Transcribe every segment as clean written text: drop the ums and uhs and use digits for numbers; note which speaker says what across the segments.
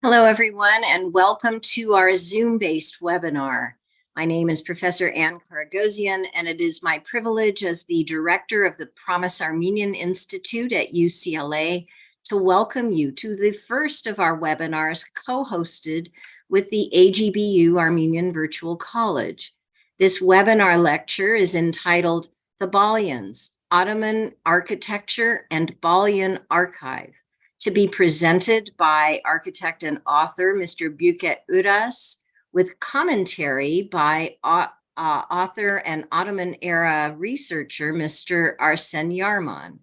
Speaker 1: Hello, everyone, and welcome to our Zoom-based webinar. My name is Professor Ann Karagosian, and it is my privilege as the director of the Promise Armenian Institute at UCLA to welcome you to the first of our webinars co-hosted with the AGBU Armenian Virtual College. This webinar lecture is entitled The Balyans, Ottoman Architecture and Balyan Archive, to be presented by architect and author Mr. Büke Uras, with commentary by author and Ottoman era researcher Mr. Arsen Yarman.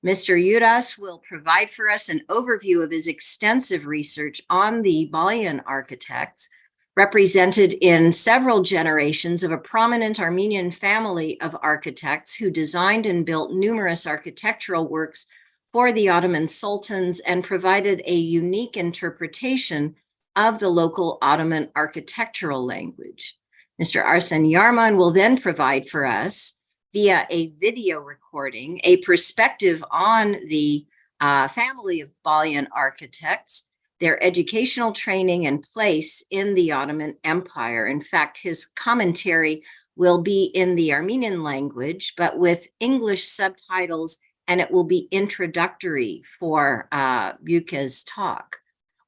Speaker 1: Mr. Uras will provide for us an overview of his extensive research on the Balyan architects, represented in several generations of a prominent Armenian family of architects who designed and built numerous architectural works for the Ottoman sultans and provided a unique interpretation of the local Ottoman architectural language. Mr. Arsen Yarman will then provide for us, via a video recording, a perspective on the family of Balyan architects, their educational training and place in the Ottoman Empire. In fact, his commentary will be in the Armenian language, but with English subtitles, and it will be introductory for Büke's talk.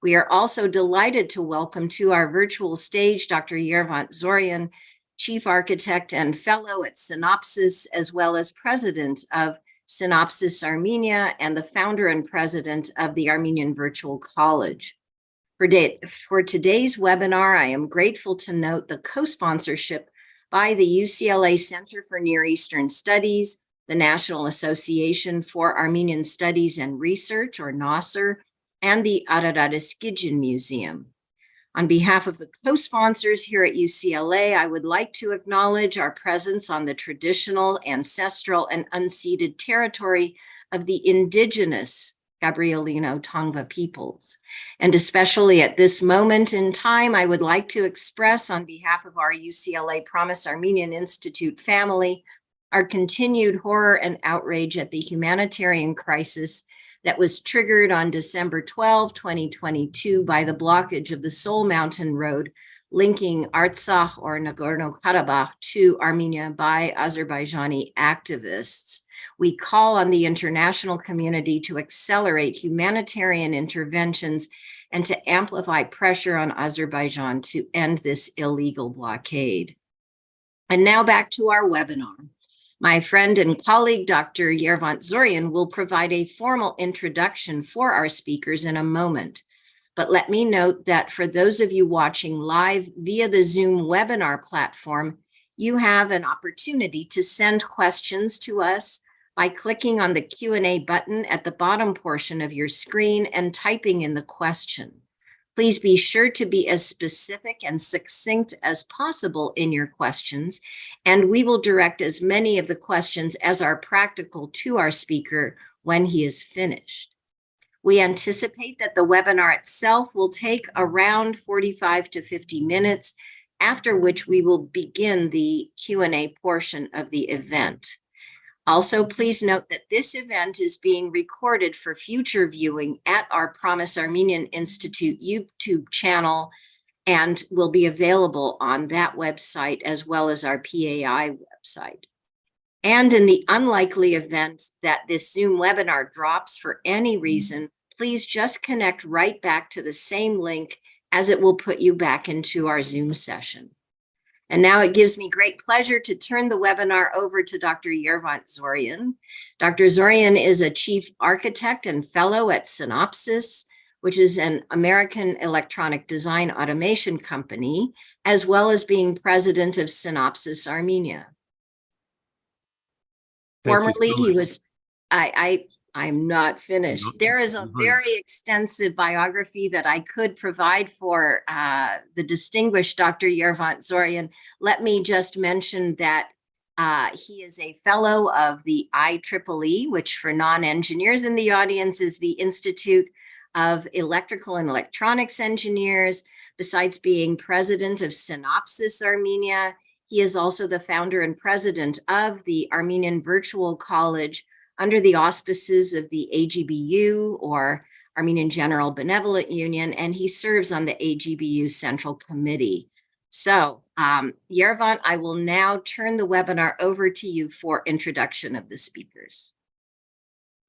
Speaker 1: We are also delighted to welcome to our virtual stage Dr. Yervant Zoryan, Chief Architect and Fellow at Synopsis, as well as President of Synopsis Armenia and the founder and president of the Armenian Virtual College. For today's webinar, I am grateful to note the co-sponsorship by the UCLA Center for Near Eastern Studies, the National Association for Armenian Studies and Research, or NASER, and the Araradeskijan Museum. On behalf of the co-sponsors here at UCLA, I would like to acknowledge our presence on the traditional, ancestral, and unceded territory of the indigenous Gabrielino Tongva peoples. And especially at this moment in time, I would like to express on behalf of our UCLA Promise Armenian Institute family our continued horror and outrage at the humanitarian crisis that was triggered on December 12, 2022 by the blockage of the Sol Mountain Road linking Artsakh or Nagorno-Karabakh to Armenia by Azerbaijani activists. We call on the international community to accelerate humanitarian interventions and to amplify pressure on Azerbaijan to end this illegal blockade. And now back to our webinar. My friend and colleague, Dr. Yervant Zoryan, will provide a formal introduction for our speakers in a moment. But let me note that for those of you watching live via the Zoom webinar platform, you have an opportunity to send questions to us by clicking on the Q&A button at the bottom portion of your screen and typing in the question. Please be sure to be as specific and succinct as possible in your questions, and we will direct as many of the questions as are practical to our speaker when he is finished. We anticipate that the webinar itself will take around 45 to 50 minutes, after which we will begin the Q&A portion of the event. Also, please note that this event is being recorded for future viewing at our Promise Armenian Institute YouTube channel and will be available on that website as well as our PAI website. And in the unlikely event that this Zoom webinar drops for any reason, please just connect right back to the same link, as it will put you back into our Zoom session. And now it gives me great pleasure to turn the webinar over to Dr. Yervant Zoryan. Dr. Zoryan is a chief architect and fellow at Synopsis, which is an American electronic design automation company, as well as being president of Synopsis Armenia. Formerly, he was, I'm not finished. There is a very extensive biography that I could provide for the distinguished Dr. Yervant Zoryan. Let me just mention that he is a fellow of the IEEE, which for non-engineers in the audience is the Institute of Electrical and Electronics Engineers. Besides being president of Synopsis Armenia, he is also the founder and president of the Armenian Virtual College, under the auspices of the AGBU, or Armenian General Benevolent Union, and he serves on the AGBU Central Committee. So, Yerevan, I will now turn the webinar over to you for introduction of the speakers.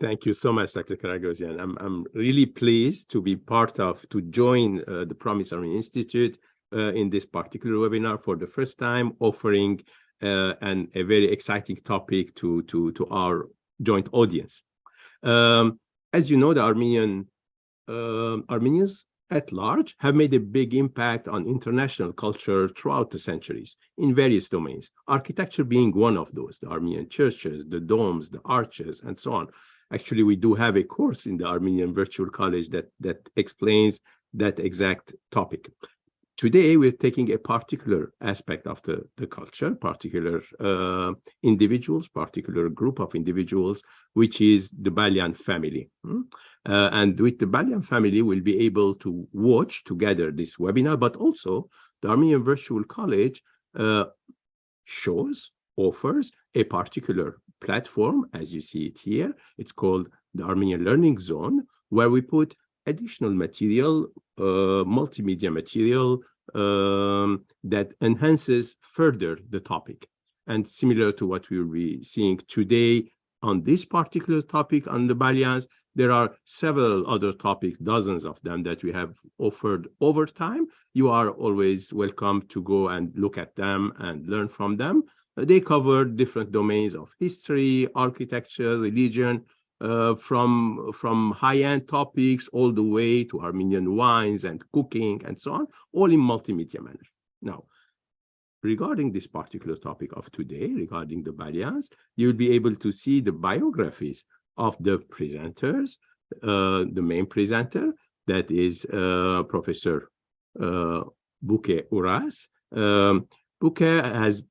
Speaker 2: Thank you so much, Dr. Karagosian. I'm really pleased to be to join the Promise Armenian Institute in this particular webinar for the first time, offering a very exciting topic to our joint audience. As you know, the Armenians at large have made a big impact on international culture throughout the centuries in various domains, architecture being one of those, the Armenian churches, the domes, the arches, and so on. Actually, we do have a course in the Armenian Virtual College that explains that exact topic. Today, we're taking a particular aspect of the culture, particular individuals, particular group of individuals, which is the Balyan family. And with the Balyan family, we'll be able to watch together this webinar, but also the Armenian Virtual College offers a particular platform, as you see it here. It's called the Armenian Learning Zone, where we put additional material, multimedia material that enhances further the topic. And similar to what we will be seeing today on this particular topic on the Balyans, there are several other topics, dozens of them, that we have offered over time. You are always welcome to go and look at them and learn from them. They cover different domains of history, architecture, religion, from high-end topics all the way to Armenian wines and cooking and so on, all in multimedia manner. Now, regarding this particular topic of today, regarding the Balyans, you'll be able to see the biographies of the presenters, the main presenter, that is Professor Büke Uras. Büke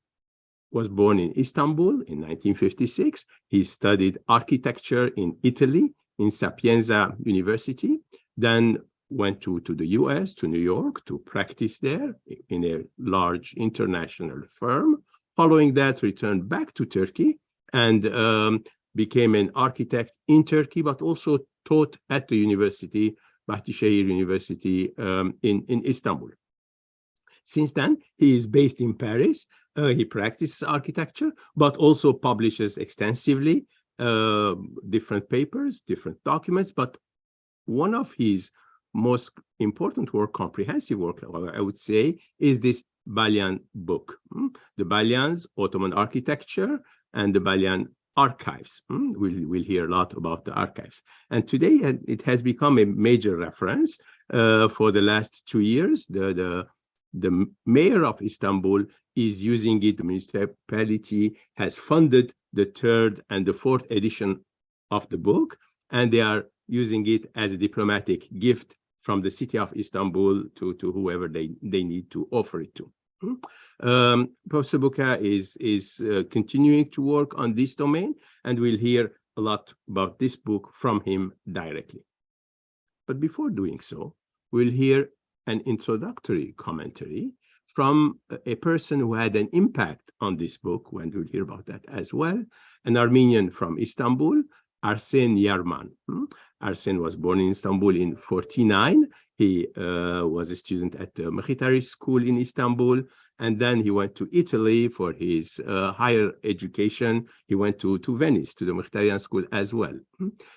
Speaker 2: was born in Istanbul in 1956. He studied architecture in Italy, in Sapienza University, then went to the US, to New York, to practice there in a large international firm. Following that, returned back to Turkey and became an architect in Turkey, but also taught at the university, Bahtişehir University in Istanbul. Since then, he is based in Paris. He practices architecture, but also publishes extensively different papers, different documents. But one of his most important work, comprehensive work, I would say, is this Balyan book, the Balyans, Ottoman architecture, and the Balyan archives. We'll hear a lot about the archives. And today, it has become a major reference for the last 2 years. The mayor of Istanbul is using it. The municipality has funded the 3rd and the 4th edition of the book, and they are using it as a diplomatic gift from the city of Istanbul to whoever they need to offer it to. Professor Büke is continuing to work on this domain, and we'll hear a lot about this book from him directly. But before doing so, we'll hear an introductory commentary from a person who had an impact on this book, and we'll hear about that as well, an Armenian from Istanbul, Arsen Yarman. Arsen was born in Istanbul in 1949. He was a student at the military school in Istanbul, and then he went to Italy for his higher education. He went to Venice, to the military school as well.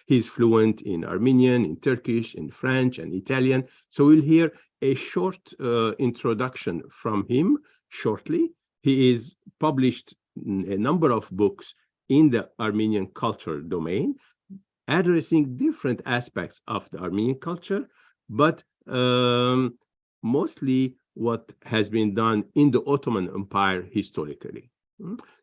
Speaker 2: He's fluent in Armenian, in Turkish, in French, and Italian. So we'll hear a short introduction from him shortly. He is published a number of books in the Armenian culture domain, addressing different aspects of the Armenian culture, but mostly what has been done in the Ottoman Empire historically,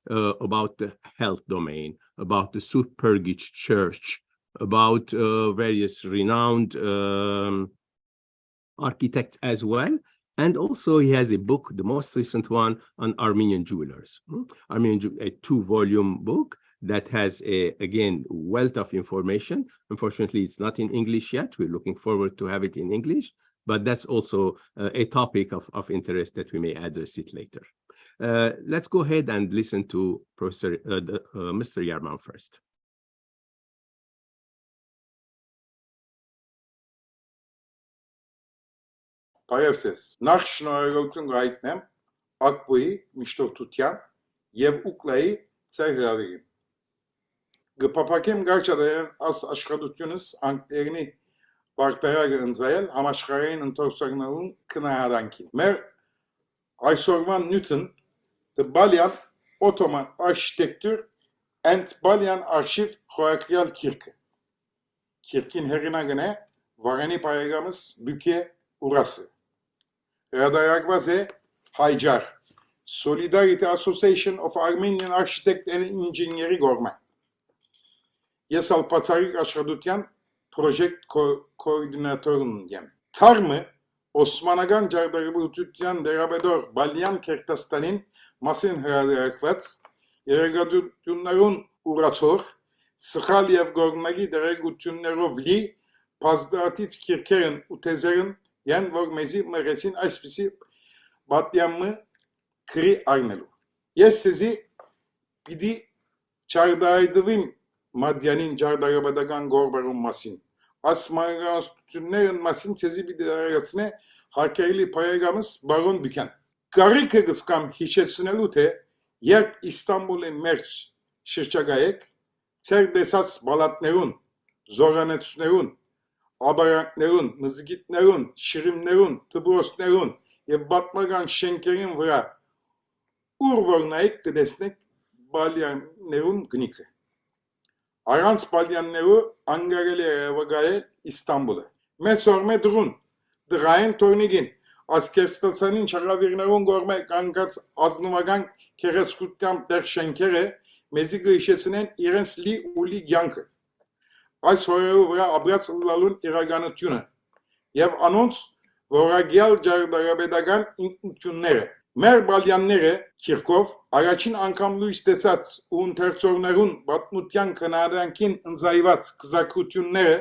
Speaker 2: about the health domain, about the Supergich Church, about various renowned architects as well. And also he has a book, the most recent one, on Armenian jewelers. A 2-volume book that has, again, wealth of information. Unfortunately, it's not in English yet. We're looking forward to have it in English, but that's also a topic of interest that we may address it later. Let's go ahead and listen to Professor Mr. Yarman first.
Speaker 3: Պարևսես, նախ շնորհակալություն կհայտնեմ ԱԿՊ-ի միջնորդության եւ ՈՒԿԼԱ-ի ծեր հրավերին։ Կփափակեմ գարչադարյան աս աշխատությունս անկերնի բարբերակը ընձայել համաշխարհային ընթորսակներուն քննադանքին։ Մեր այսօրվան նյութն the Balyan Ottoman Architecture and Balyan Archive խորագրյալ քիրքը։ Քիրքին հեղինակն է Վարանի բարեկամս Büke Urasը։ Հրատարակված է Հայջար Solidarity Association of Armenian Architects and Engineers կողմէ։ Ես ալպացարիկ աշխատության պրոժեկտ կոորդինատորն եմ։ Թարմը Օսմանական ջարդարբուծության դերաբեդոր Balyan Քերտաստանին մասին հրատարակված երեգատություններուն ուրացող սխալ եւ գորգնագի դերեկություններով լի բազմաթիվ քիրքերն ու թեզերն յան որ մեզի մերեցին այսպիսի պատյամը քրի առնելու։ Ես սեզի պիտի չարդայդվիմ Մադյանին ջարդարաբեդական գորբերուն մասին։ Այս մանրանկարություններն մասին ցեզի պիտի դերակացնե հարկերելի բարեկամս բարոն Բükեն։ Կարիքը կսկամ հիշեցնելու թե երբ Իստանբուլի մեջ շրջագայեք ցեր դեսած բալատներուն, զորանեցներուն, աբարանքներուն, մզգիտներուն, շիրիմներուն, դպրոցներուն եւ պատմական շենքերին վրա ուր որ նայեք կտեսնեք Balyanներուն գնիքը։ Առանց Balyanներու անգարելի է վգայել Իստանբուլը։ Մեծ օրմե դրուն, դրային տորնիգին, ասկերստացանին չաղավիրներուն գորմե կանգած ազնվական կեղեցկությամբ դեր շենքերը մեզի կհիշեցնեն իրենց լի ու լի կյանքը։ Այս հորերու վրա ապրած լալուն իրականությունը եւ անոնց որակյալ ջարդարաբեդական ինքնությունները։ Մեր Balyanները քիրքով առաջին անգամ լույս տեսած ու ընթերցողներուն պատմության քննադանքին ընձայված գզակրությունները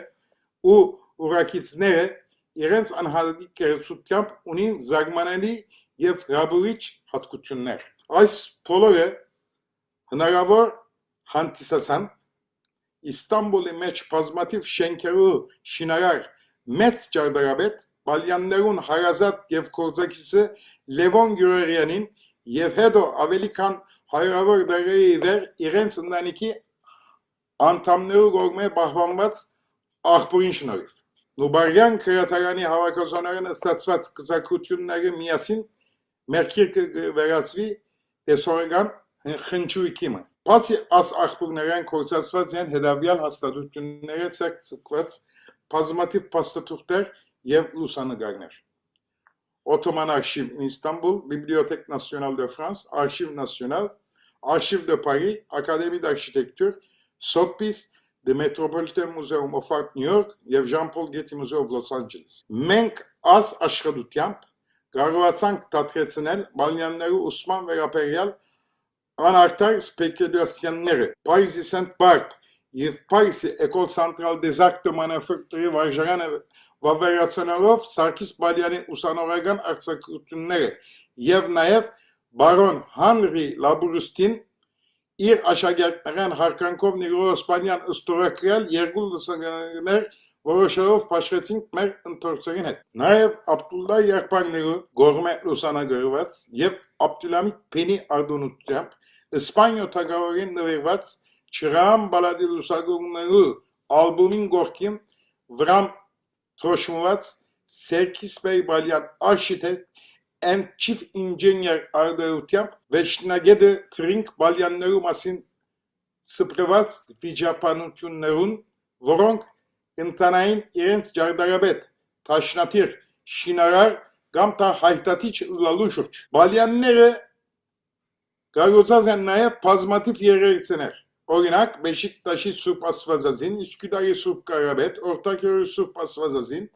Speaker 3: ու ուրակիցները իրենց անհատի կերեցությամբ ունին զարմանալի եւ հրաբուրիչ հատկություններ։ Այս բոլորը հնարավոր հանդիսացան Իստանբուլի մեջ բազմաթիվ շենքերու շինարար մեծ ջարդարաբեդ Balyanներուն հարազատ եւ կորձակիցը Լևոն Գյուրերյանին եւ հետո ավելի քան հարյուրավոր դարերի վեր իրենց ընտանիքի անդամներու կողմէ պահպանված աղբորին շնորհիվ։ Նուբարյան քրատարանի հավաքազանորեն ստացված գծակրությունների միասին մեր քիրքը վերածվի տեսորական խնչույքի մը։ Բացի աս աղբորներեն կորցածված են հետավյալ հաստատությունները ցկված բազմաթիվ փաստաթուղթեր եւ լուսանկարներ։ Ottoman Archive in Istanbul, Bibliothèque Nationale de France, Archive National, Archive de Paris, Académie d'Architecture, Sotheby's, the Metropolitan Museum of Art New York եւ Jean-Paul Getty Museum of Los Angeles։ Մենք աս աշխատությամբ կարողացանք դադրեցնել Balyanներու ուսման վերաբերյալ անարդար սպեկուլյացիաները։ Paris Saint-Barbe եւ Paris École Centrale des Arts de Manufacture վարժարանը վավերացնելով Sarkis Balyani ուսանողական արձակուրդները եւ նաեւ բարոն Հանրի Լաբուրստին իր աշակերտներն հարկանքով Nigoğos Balyan ըստորակրյալ երկու լուսանկարներ որոշելով փաշրեցինք մեր ընթորցերին հետ։ Նաեւ Աբդուլլա Երպաններու գորմե լուսանկարված եւ Աբդուլհամիդ Փենի արտոնությամբ Իսպանիա թագավորին նվիրված Չրամ բալադի լուսանկարներու ալբոմին գորքին վրամ Troşmuvat, Sarkis Balyan Architect and Chief Engineer Ardeutyam ve Şnagede Trink Balyanları masin sıprıvat vicapanutyunlarun voronk intanayin irent Garabed, Taşnatir, Şinarar, Gamta Haytatiç Laluşuç. Balyanları Garozazen nayev pazmatif yerleşsener. Orinak, Beşiktaş'ı Surp Asfazazin, Üsküdar'ı Surp Garabed, Ortaköy'ü Surp Asfazazin,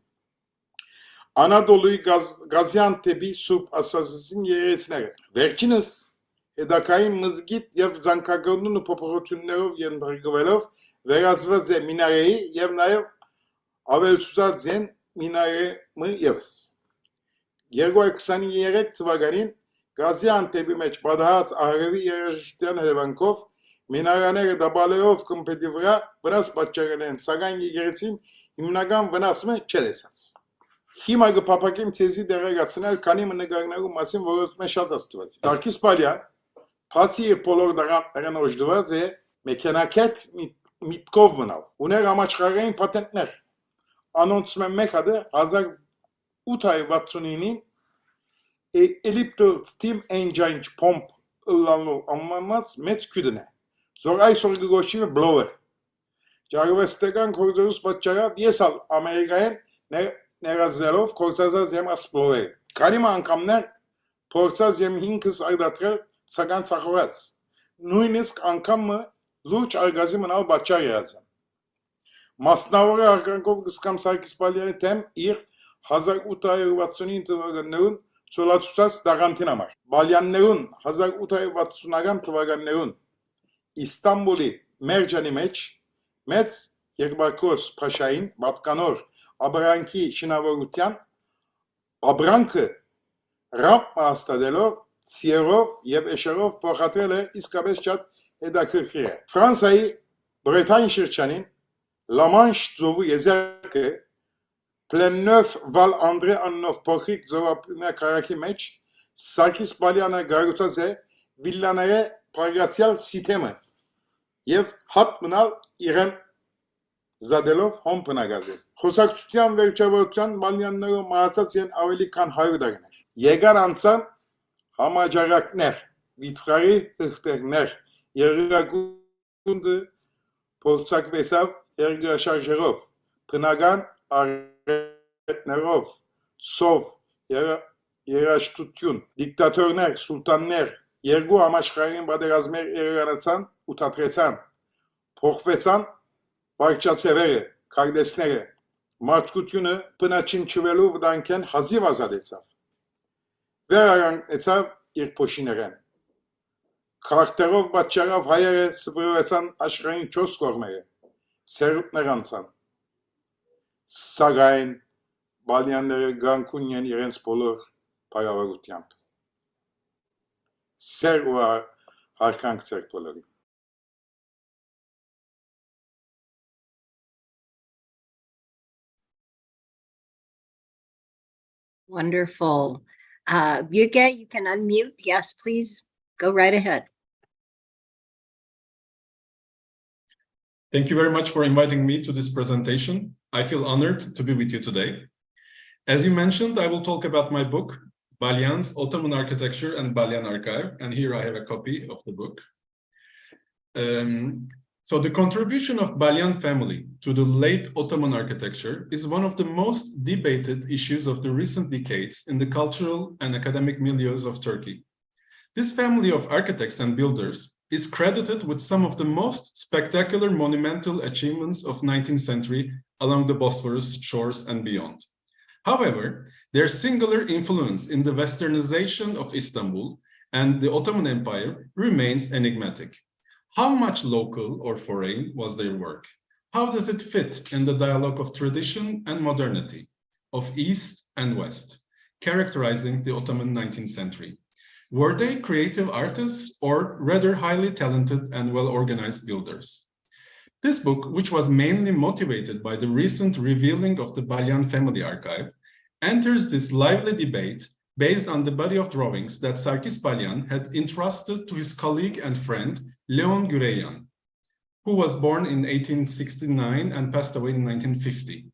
Speaker 3: Anadolu'yu Gaziantep'i Surp Asfazazin yerleşsener. Verçiniz, Edakayın Mızgit, Yev Zankagonu Poporotünlerov Yendargıvelov, Verazvaze Minareyi, Yev nayev Avelsuzadzen Minaremi Yevs. Yergoy Kısani Yerek Tvaganin, Gaziantep'i meç Badahats Ahrevi Yerajütyan Hevankov, Minaranere Dabaleyov Kompedivra, Vras Batçarenen, Sagan Yegeretin, Himnagan Vnas mı Çelesans. Himagı papakim tezi delegasyonel kanimını garnaru masim vorozme şadastvazi. Sarkis Balyan, Patsiye polor daran ojdvazi, mekenaket mitkovmanav. Uner amaçkarayın patentler. Anonsmen mekadı hazar utay vatsuninin elliptical steam engine pomp ıllanlı anlamaz metküdüne. Zoray sorgu goşini blower. Jarvestegan korzorus batçara viesal Amerikayan Nerazzelov korsazaz yem asblower. Kanima ankamner porsaz yem hinkis aydatrer sagan sakoraz. Nuynisk ankam mı luç argazimın al batçar yazan. Masnavore arkankov kıskam Sarkis Balyanı tem ir hazar utay vatsuni intivaganların Solatusas dagantinamar. Balyanların hazar utay vatsunagan tıvaganların İstanbul'u mercani Metz Yerbarkos Paşayin Batkanor Abranki Şinavorutyan Abrankı Ramp Astadelov Sierov Yev Eşerov Pohatrele İskabesçat Edakırkire. Fransa'yı Bretagne Şirçanin La Manche zovu yezerke Plenneuf Val André Annov Pohrik zovapına karaki meç Sarkis Balyana Garutaze Villanere Pargatyal Sitemi Yev Hatmınal İrem Zadelov Hompına gazet. Kosak tutyan ve uçavortyan Balyanları mağazatyen avelikan hayvdagener. Yegan ansan hamacarakner. Vitrari hıhterner. Yerragundu Portsak Vesav Erga Şarjerov. Pınagan Aretnerov. Sov Yeraştutyun. Diktatörner, sultanner. Yergu amaşkayın baderazmer eranatsan utatresan. Pohvetsan Barçaseveri, kardeşleri, Martkutyunu Pınaçin Çivelovdanken haziv azad etsav. Veraran etsav irpoşineren. Karakterov Batçarov hayere sıbırvesan aşkayın ços kormeye. Serutneransan. Sagayn, Balyanları Grankunyen irens polur paravarutyamp. Ser uar harkank serpolari.
Speaker 1: Wonderful. Büke, you can unmute. Yes, please go right ahead.
Speaker 4: Thank you very much for inviting me to this presentation. I feel honored to be with you today. As you mentioned, I will talk about my book, Balyans, Ottoman Architecture and Balyan Archive. And here I have a copy of the book. So the contribution of Balyan family to the late Ottoman architecture is one of the most debated issues of the recent decades in the cultural and academic milieus of Turkey. This family of architects and builders is credited with some of the most spectacular monumental achievements of 19th century along the Bosphorus shores and beyond. However, their singular influence in the westernization of Istanbul and the Ottoman Empire remains enigmatic. How much local or foreign was their work? How does it fit in the dialogue of tradition and modernity, of East and West, characterizing the Ottoman 19th century? Were they creative artists or rather highly talented and well-organized builders? This book, which was mainly motivated by the recent revealing of the Balyan family archive, enters this lively debate based on the body of drawings that Sarkis Balyan had entrusted to his colleague and friend, Leon Güreyan, who was born in 1869 and passed away in 1950.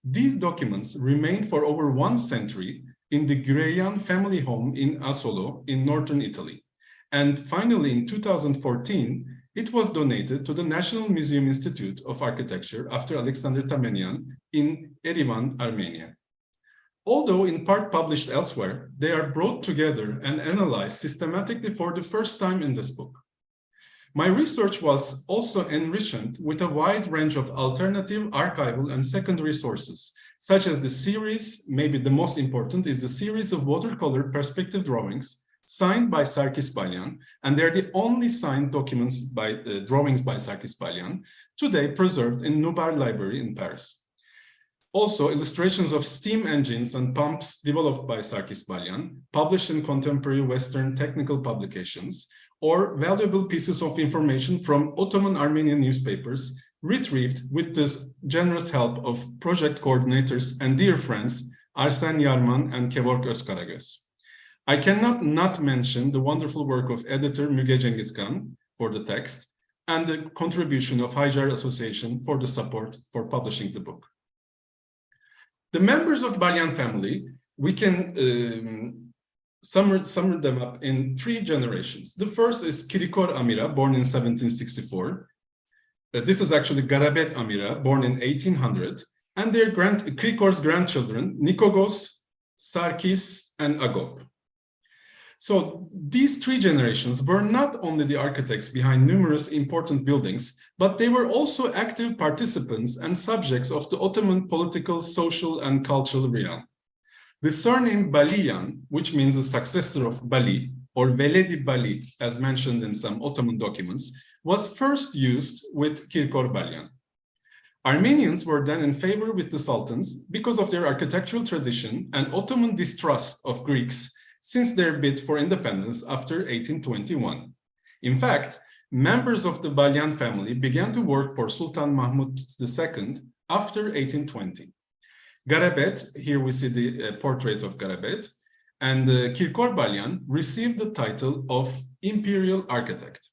Speaker 4: These documents remained for over 1 century in the Güreyan family home in Asolo in northern Italy. And finally, in 2014, it was donated to the National Museum Institute of Architecture after Alexander Tamenian in Erivan, Armenia. Although in part published elsewhere, they are brought together and analyzed systematically for the first time in this book. My research was also enriched with a wide range of alternative archival and secondary sources, such as the series, maybe the most important is the series of watercolor perspective drawings signed by Sarkis Balyan, and they're the only signed documents by drawings by Sarkis Balyan, today preserved in Nubar Library in Paris. Also, illustrations of steam engines and pumps developed by Sarkis Balyan, published in contemporary Western technical publications, or valuable pieces of information from Ottoman Armenian newspapers, retrieved with the generous help of project coordinators and dear friends Arsen Yarman, and Kevork Özkaragöz. I cannot not mention the wonderful work of editor Müge Cengizkan for the text and the contribution of Hajar Association for the support for publishing the book. The members of Balyan family, we can sum them up in 3 generations. The first is Krikor Amira, born in 1764. This is actually Garabed Amira, born in 1800, and their Krikor's grandchildren, Nigoğos, Sarkis, and Hagop. So these 3 generations were not only the architects behind numerous important buildings, but they were also active participants and subjects of the Ottoman political, social, and cultural realm. The surname Balyan, which means the successor of Bali, or Veledi Bali, as mentioned in some Ottoman documents, was first used with Krikor Balyan. Armenians were then in favor with the sultans because of their architectural tradition and Ottoman distrust of Greeks since their bid for independence after 1821. In fact, members of the Balyan family began to work for Sultan Mahmud II after 1820. Garabed, here we see the portrait of Garabed, and Krikor Balyan received the title of imperial architect.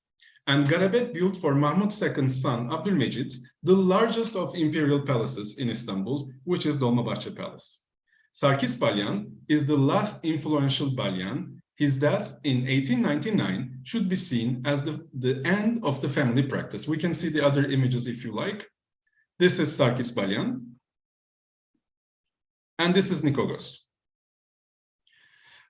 Speaker 4: And Garabed built for Mahmud II's son, Abdülmecit, the largest of imperial palaces in Istanbul, which is Dolmabahce Palace. Sarkis Balyan is the last influential Balyan. His death in 1899 should be seen as the end of the family practice. We can see the other images if you like. This is Sarkis Balyan. And this is Nigoğos.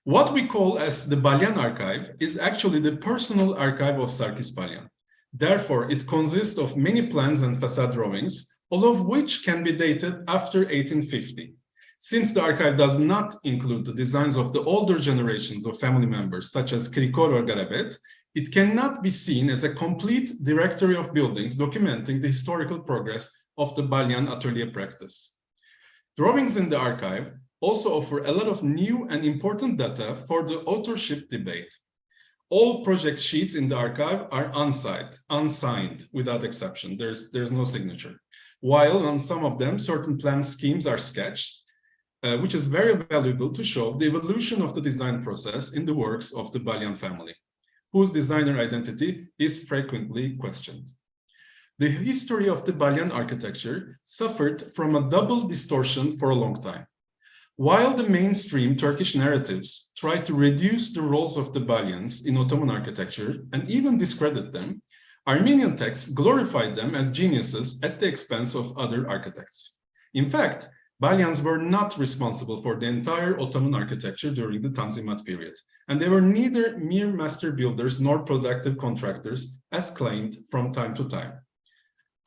Speaker 4: What we call as the Balyan archive is actually the personal archive of Sarkis Balyan. Therefore, it consists of many plans and facade drawings, all of which can be dated after 1850. Since the archive does not include the designs of the older generations of family members, such as Krikor or Garabed, it cannot be seen as a complete directory of buildings documenting the historical progress of the Balyan atelier practice. Drawings in the archive also offer a lot of new and important data for the authorship debate. All project sheets in the archive are unsigned without exception. There's no signature. While on some of them, certain plan schemes are sketched, which is very valuable to show the evolution of the design process in the works of the Balyan family, whose designer identity is frequently questioned. The history of the Balyan architecture suffered from a double distortion for a long time. While the mainstream Turkish narratives tried to reduce the roles of the Balyans in Ottoman architecture and even discredit them, Armenian texts glorified them as geniuses at the expense of other architects. In fact, Balyans were not responsible for the entire Ottoman architecture during the Tanzimat period, and they were neither mere master builders nor productive contractors, as claimed from time to time.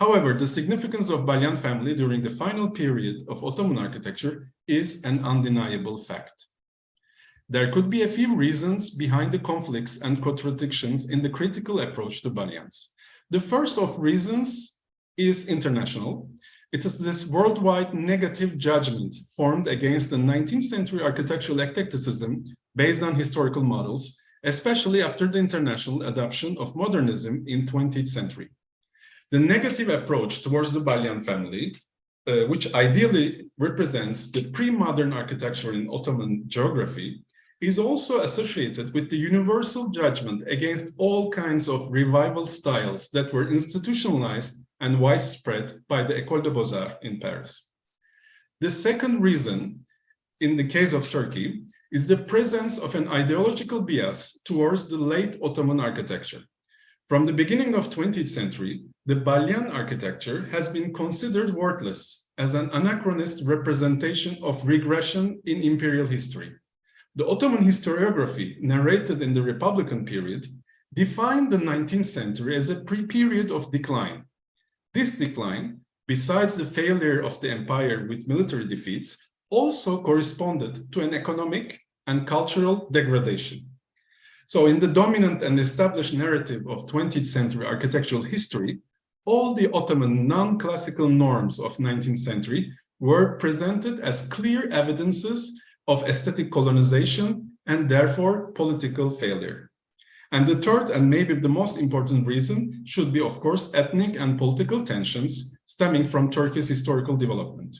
Speaker 4: However, the significance of Balyan family during the final period of Ottoman architecture is an undeniable fact. There could be a few reasons behind the conflicts and contradictions in the critical approach to Balyans. The first of reasons is international. It is this worldwide negative judgment formed against the 19th century architectural eclecticism based on historical models, especially after the international adoption of modernism in 20th century. The negative approach towards the Balyan family, which ideally represents the pre-modern architecture in Ottoman geography, is also associated with the universal judgment against all kinds of revival styles that were institutionalized and widespread by the École des Beaux-Arts in Paris. The second reason, in the case of Turkey, is the presence of an ideological bias towards the late Ottoman architecture. From the beginning of 20th century, the Balyan architecture has been considered worthless as an anachronist representation of regression in imperial history. The Ottoman historiography narrated in the Republican period defined the 19th century as a period of decline. This decline, besides the failure of the empire with military defeats, also corresponded to an economic and cultural degradation. So in the dominant and established narrative of 20th century architectural history, all the Ottoman non-classical norms of 19th century were presented as clear evidences of aesthetic colonization and therefore political failure. And the third and maybe the most important reason should be, of course, ethnic and political tensions stemming from Turkey's historical development.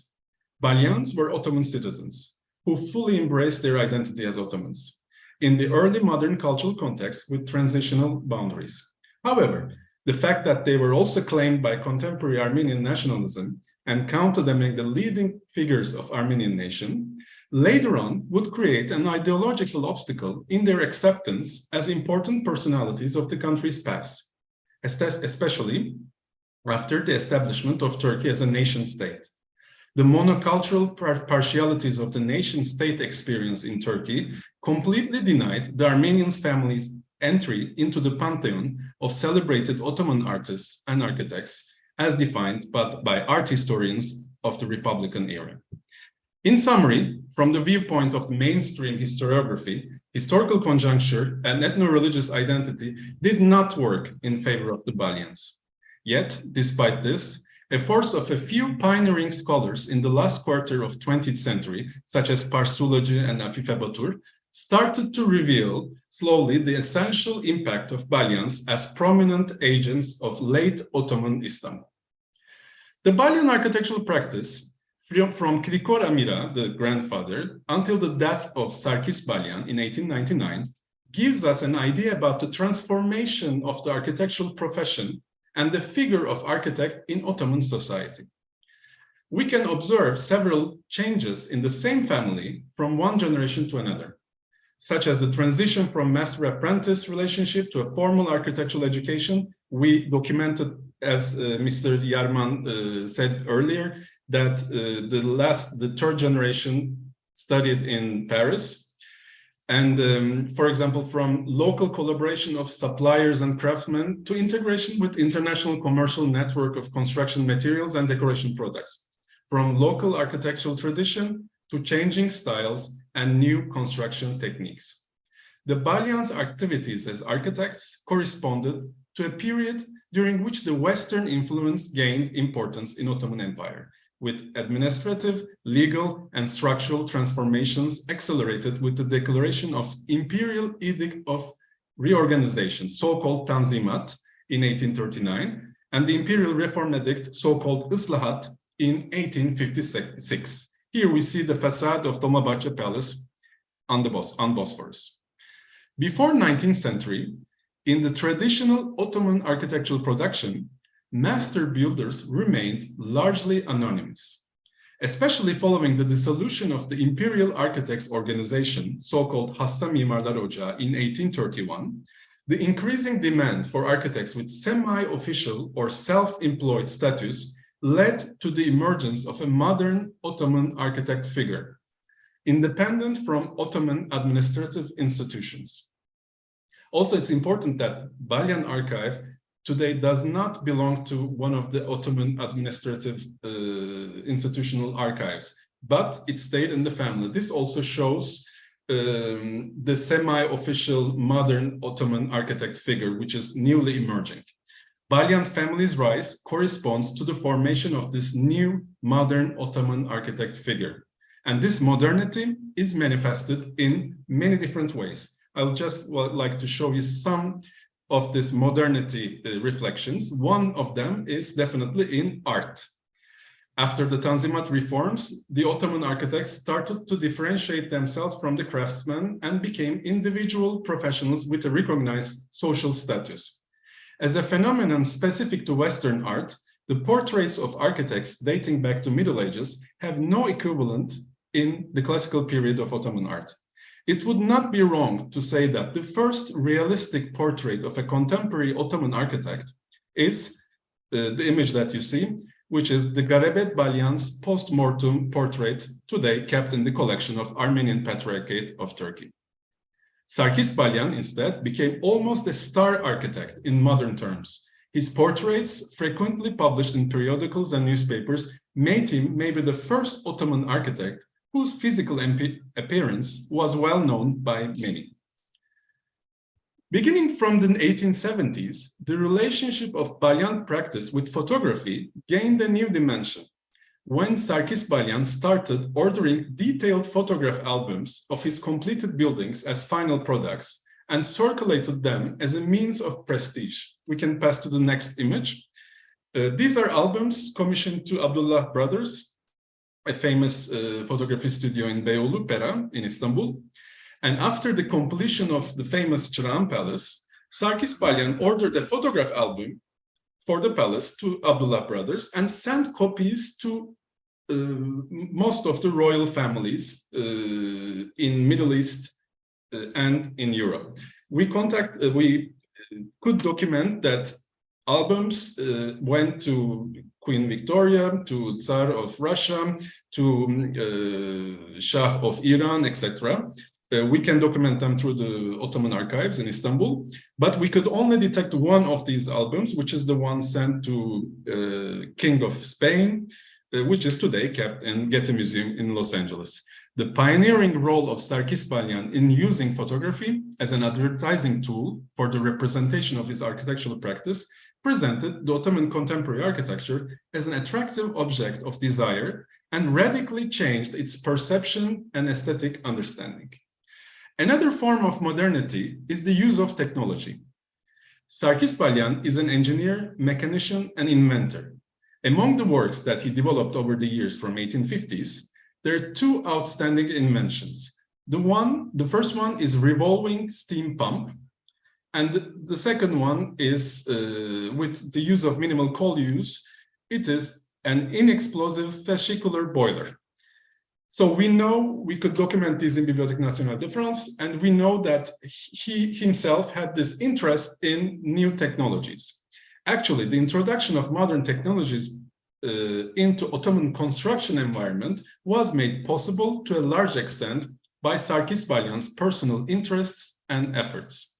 Speaker 4: Balyans were Ottoman citizens who fully embraced their identity as Ottomans in the early modern cultural context with transitional boundaries. However, the fact that they were also claimed by contemporary Armenian nationalism and counted among the leading figures of Armenian nation, later on would create an ideological obstacle in their acceptance as important personalities of the country's past, especially after the establishment of Turkey as a nation-state. The monocultural partialities of the nation-state experience in Turkey completely denied the Armenian family's entry into the pantheon of celebrated Ottoman artists and architects as defined by art historians of the Republican era. In summary, from the viewpoint of the mainstream historiography, historical conjuncture and ethno-religious identity did not work in favor of the Balyans. Yet, despite this, efforts of a few pioneering scholars in the last quarter of 20th century, such as Parsology and Afife Batur, started to reveal slowly the essential impact of Balyans as prominent agents of late Ottoman Istanbul. The Balyan architectural practice, from Krikor Amira, the grandfather, until the death of Sarkis Balyan in 1899, gives us an idea about the transformation of the architectural profession and the figure of architect in Ottoman society. We can observe several changes in the same family from one generation to another, such as the transition from master-apprentice relationship to a formal architectural education. We documented, as Mr. Yarman said earlier, that the third generation studied in Paris. And for example, from local collaboration of suppliers and craftsmen to integration with international commercial network of construction materials and decoration products, from local architectural tradition to changing styles and new construction techniques. The Balyans' activities as architects corresponded to a period during which the Western influence gained importance in Ottoman Empire, with administrative, legal, and structural transformations accelerated with the declaration of Imperial Edict of Reorganization, so-called Tanzimat, in 1839, and the Imperial Reform Edict, so-called Islahat, in 1856. Here we see the facade of Dolmabahce Palace on Bosphorus. Before 19th century, in the traditional Ottoman architectural production, master builders remained largely anonymous, especially following the dissolution of the Imperial Architects Organization, so-called Hassa Mimarlar Ocağı, in 1831. The increasing demand for architects with semi-official or self-employed status led to the emergence of a modern Ottoman architect figure, independent from Ottoman administrative institutions. Also, it's important that Balyan Archive today does not belong to one of the Ottoman administrative institutional archives, but it stayed in the family. This also shows the semi-official modern Ottoman architect figure, which is newly emerging. Balyan family's rise corresponds to the formation of this new modern Ottoman architect figure. And this modernity is manifested in many different ways. I'll just like to show you some of this modernity reflections. One of them is definitely in art. After the Tanzimat reforms, the Ottoman architects started to differentiate themselves from the craftsmen and became individual professionals with a recognized social status. As a phenomenon specific to Western art, the portraits of architects dating back to Middle Ages have no equivalent in the classical period of Ottoman art. It would not be wrong to say that the first realistic portrait of a contemporary Ottoman architect is the image that you see, which is the Garabed Balyan's post-mortem portrait, today kept in the collection of Armenian Patriarchate of Turkey. Sarkis Balyan, instead, became almost a star architect in modern terms. His portraits, frequently published in periodicals and newspapers, made him maybe the first Ottoman architect whose physical appearance was well known by many. Beginning from the 1870s, the relationship of Balyan practice with photography gained a new dimension when Sarkis Balyan started ordering detailed photograph albums of his completed buildings as final products and circulated them as a means of prestige. We can pass to the next image. These are albums commissioned to Abdullah brothers a famous photography studio in Beyoğlu, Pera, in Istanbul. And after the completion of the famous Çırağan Palace, Sarkis Balyan ordered a photograph album for the palace to Abdullah brothers and sent copies to most of the royal families in Middle East and in Europe. We could document that albums went to Queen Victoria, to Tsar of Russia, to Shah of Iran, etc. We can document them through the Ottoman archives in Istanbul, but we could only detect one of these albums, which is the one sent to King of Spain, which is today kept in Getty Museum in Los Angeles. The pioneering role of Sarkis Balyan in using photography as an advertising tool for the representation of his architectural practice presented the Ottoman contemporary architecture as an attractive object of desire and radically changed its perception and aesthetic understanding. Another form of modernity is the use of technology. Sarkis Balyan is an engineer, mechanician, and inventor. Among the works that he developed over the years from 1850s, there are two outstanding inventions. The first one is revolving steam pump, and the second one is, with the use of minimal coal use, it is an inexplosive fascicular boiler. So we know, we could document these in Bibliothèque Nationale de France, and we know that he himself had this interest in new technologies. Actually, the introduction of modern technologies into Ottoman construction environment was made possible to a large extent by Sarkis Balyan's personal interests and efforts.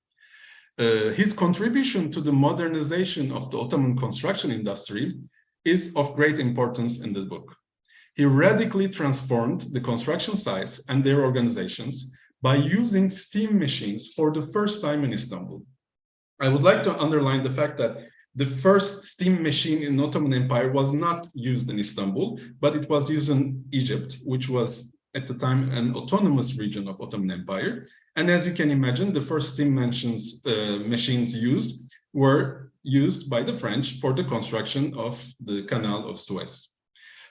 Speaker 4: His contribution to the modernization of the Ottoman construction industry is of great importance in the book. He radically transformed the construction sites and their organizations by using steam machines for the first time in Istanbul. I would like to underline the fact that the first steam machine in Ottoman Empire was not used in Istanbul, but it was used in Egypt, which was at the time an autonomous region of Ottoman Empire. And as you can imagine, the first steam machines used were used by the French for the construction of the Canal of Suez.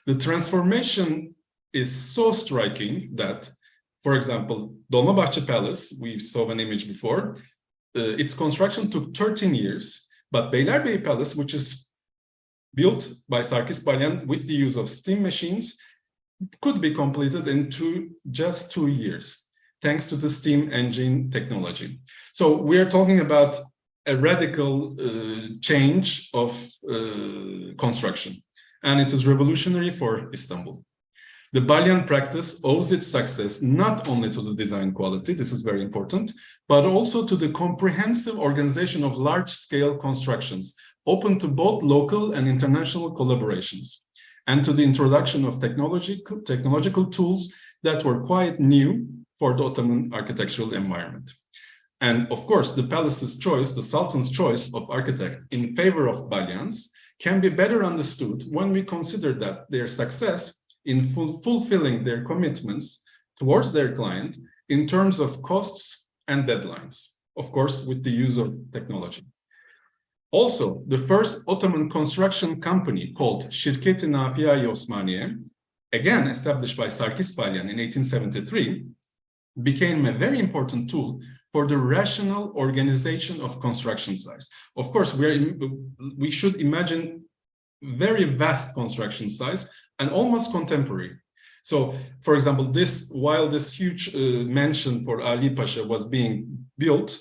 Speaker 4: The transformation is so striking that, for example, Dolmabahce Palace, we saw an image before, its construction took 13 years, but Beylerbeyi Palace, which is built by Sarkis Balyan with the use of steam machines, could be completed in just 2 years, thanks to the steam engine technology. So we are talking about a radical change of construction, and it is revolutionary for Istanbul. The Balyan practice owes its success not only to the design quality, this is very important, but also to the comprehensive organization of large-scale constructions, open to both local and international collaborations, and to the introduction of technological tools that were quite new for the Ottoman architectural environment. And of course, the palace's choice, the Sultan's choice of architect in favor of Balyans can be better understood when we consider that their success in fulfilling their commitments towards their client in terms of costs and deadlines, of course, with the use of technology. Also, the first Ottoman construction company called Şirket-i Nafiye Osmaniye, again established by Sarkis Balyan in 1873, became a very important tool for the rational organization of construction sites. Of course, we should imagine very vast construction sites and almost contemporary. So, for example, while this huge mansion for Ali Pasha was being built,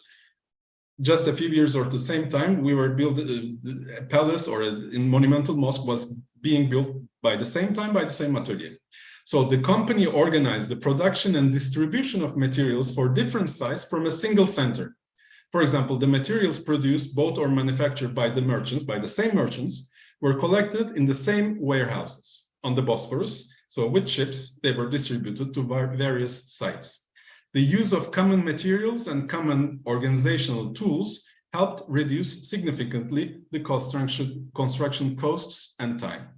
Speaker 4: just a few years or at the same time, we were building a palace or a monumental mosque was being built by the same time by the same atelier. So the company organized the production and distribution of materials for different sites from a single center. For example, the materials produced, bought or manufactured by the merchants, by the same merchants, were collected in the same warehouses on the Bosphorus. So with ships, they were distributed to various sites. The use of common materials and common organizational tools helped reduce significantly the construction costs and time.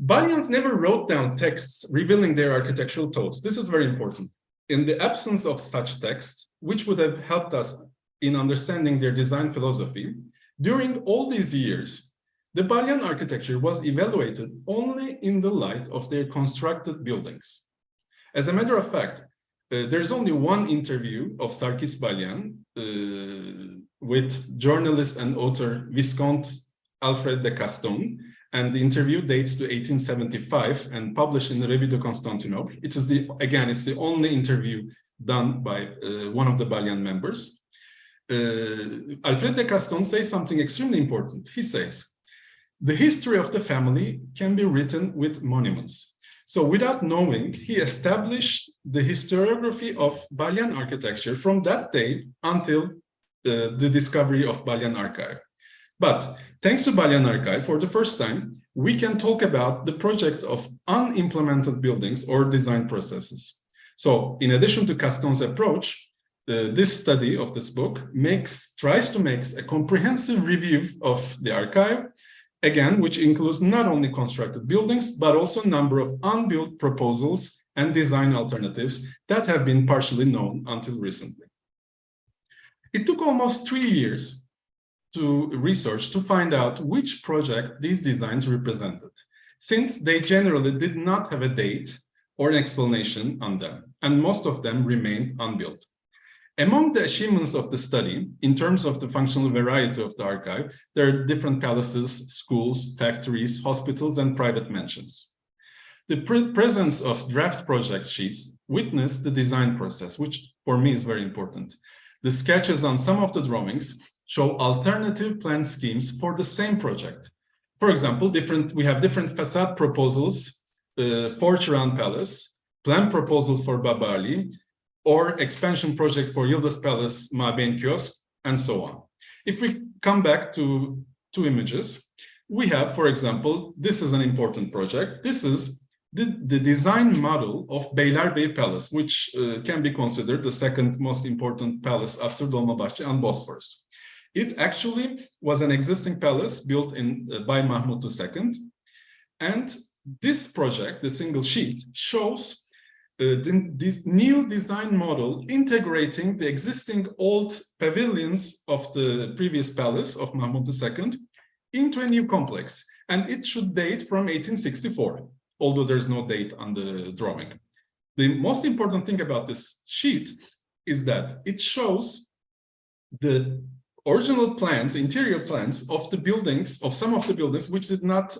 Speaker 4: Balyans never wrote down texts revealing their architectural thoughts. This is very important. In the absence of such texts, which would have helped us in understanding their design philosophy, during all these years, The Balyan architecture was evaluated only in the light of their constructed buildings. As a matter of fact, there's only one interview of Sarkis Balyan with journalist and author Viscount Alfred de Caston, and the interview dates to 1875 and published in the Revue de Constantinople. It is it's the only interview done by one of the Balyan members. Alfred de Caston says something extremely important. He says, the history of the family can be written with monuments. So without knowing, he established the historiography of Balyan architecture from that day until the discovery of Balyan archive. But thanks to Balyan archive, for the first time, we can talk about the project of unimplemented buildings or design processes. So in addition to Caston's approach, this study of this book tries to make a comprehensive review of the archive, again, which includes not only constructed buildings, but also a number of unbuilt proposals and design alternatives that have been partially known until recently. It took almost 3 years to research to find out which project these designs represented, since they generally did not have a date or an explanation on them, and most of them remained unbuilt. Among the achievements of the study, in terms of the functional variety of the archive, there are different palaces, schools, factories, hospitals, and private mansions. The presence of draft project sheets witness the design process, which for me is very important. The sketches on some of the drawings show alternative plan schemes for the same project. For example, we have different facade proposals for Çırağan Palace, plan proposals for Baba Ali, or expansion project for Yıldız Palace, Mabeyn Kiosk, and so on. If we come back to 2 images, we have, for example, this is an important project. This is the design model of Beylerbeyi Palace, which can be considered the second most important palace after Dolmabahçe and Bosphorus. It actually was an existing palace built by Mahmud II. And this project, the single sheet, shows this new design model integrating the existing old pavilions of the previous palace of Mahmud II into a new complex. And it should date from 1864, although there's no date on the drawing. The most important thing about this sheet is that it shows the original plans, interior plans of the buildings, of some of the buildings which did not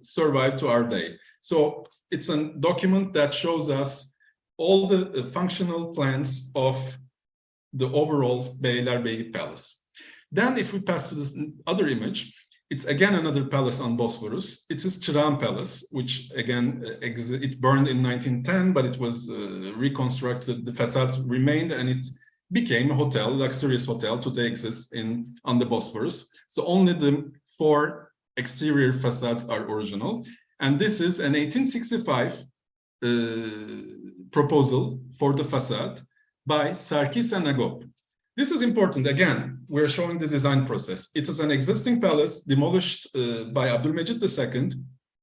Speaker 4: survive to our day. So it's a document that shows us all the functional plans of the overall Beylerbeyi Palace. Then if we pass to this other image, it's again another palace on Bosphorus. It is Çırağan Palace, which again, it burned in 1910, but it was reconstructed, the facades remained, and it became a hotel, luxurious hotel, today exists on the Bosphorus. So only the 4 exterior facades are original. And this is an 1865 proposal for the facade by Sarkis and Hagop. This is important. Again, we're showing the design process. It is an existing palace demolished by Abdülmecit II,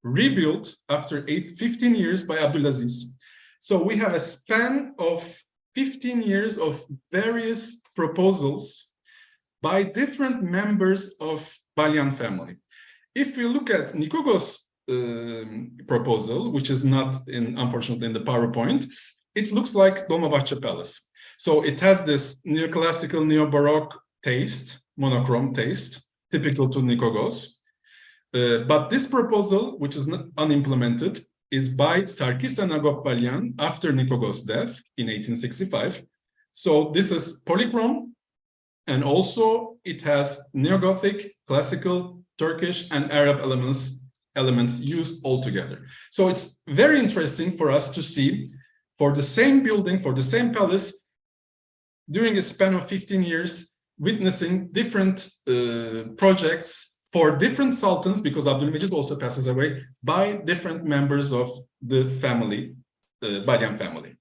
Speaker 4: rebuilt after 15 years by Abdülaziz. So we have a span of 15 years of various proposals by different members of Balyan family. If we look at Nigoğos' proposal, which is not unfortunately in the PowerPoint, it looks like Dolmabahçe Palace. So it has this neoclassical, neo-Baroque taste, monochrome taste, typical to Nigoğos. But this proposal, which is not unimplemented, is by Sarkis and Hagop Balyan after Nigoğos' death in 1865. So this is polychrome, and also it has neo-Gothic, classical, Turkish, and Arab elements used all together. So it's very interesting for us to see, for the same building, for the same palace, during a span of 15 years, witnessing different projects for different sultans, because Abdülmecit also passes away, by different members of the family, the Balyan family.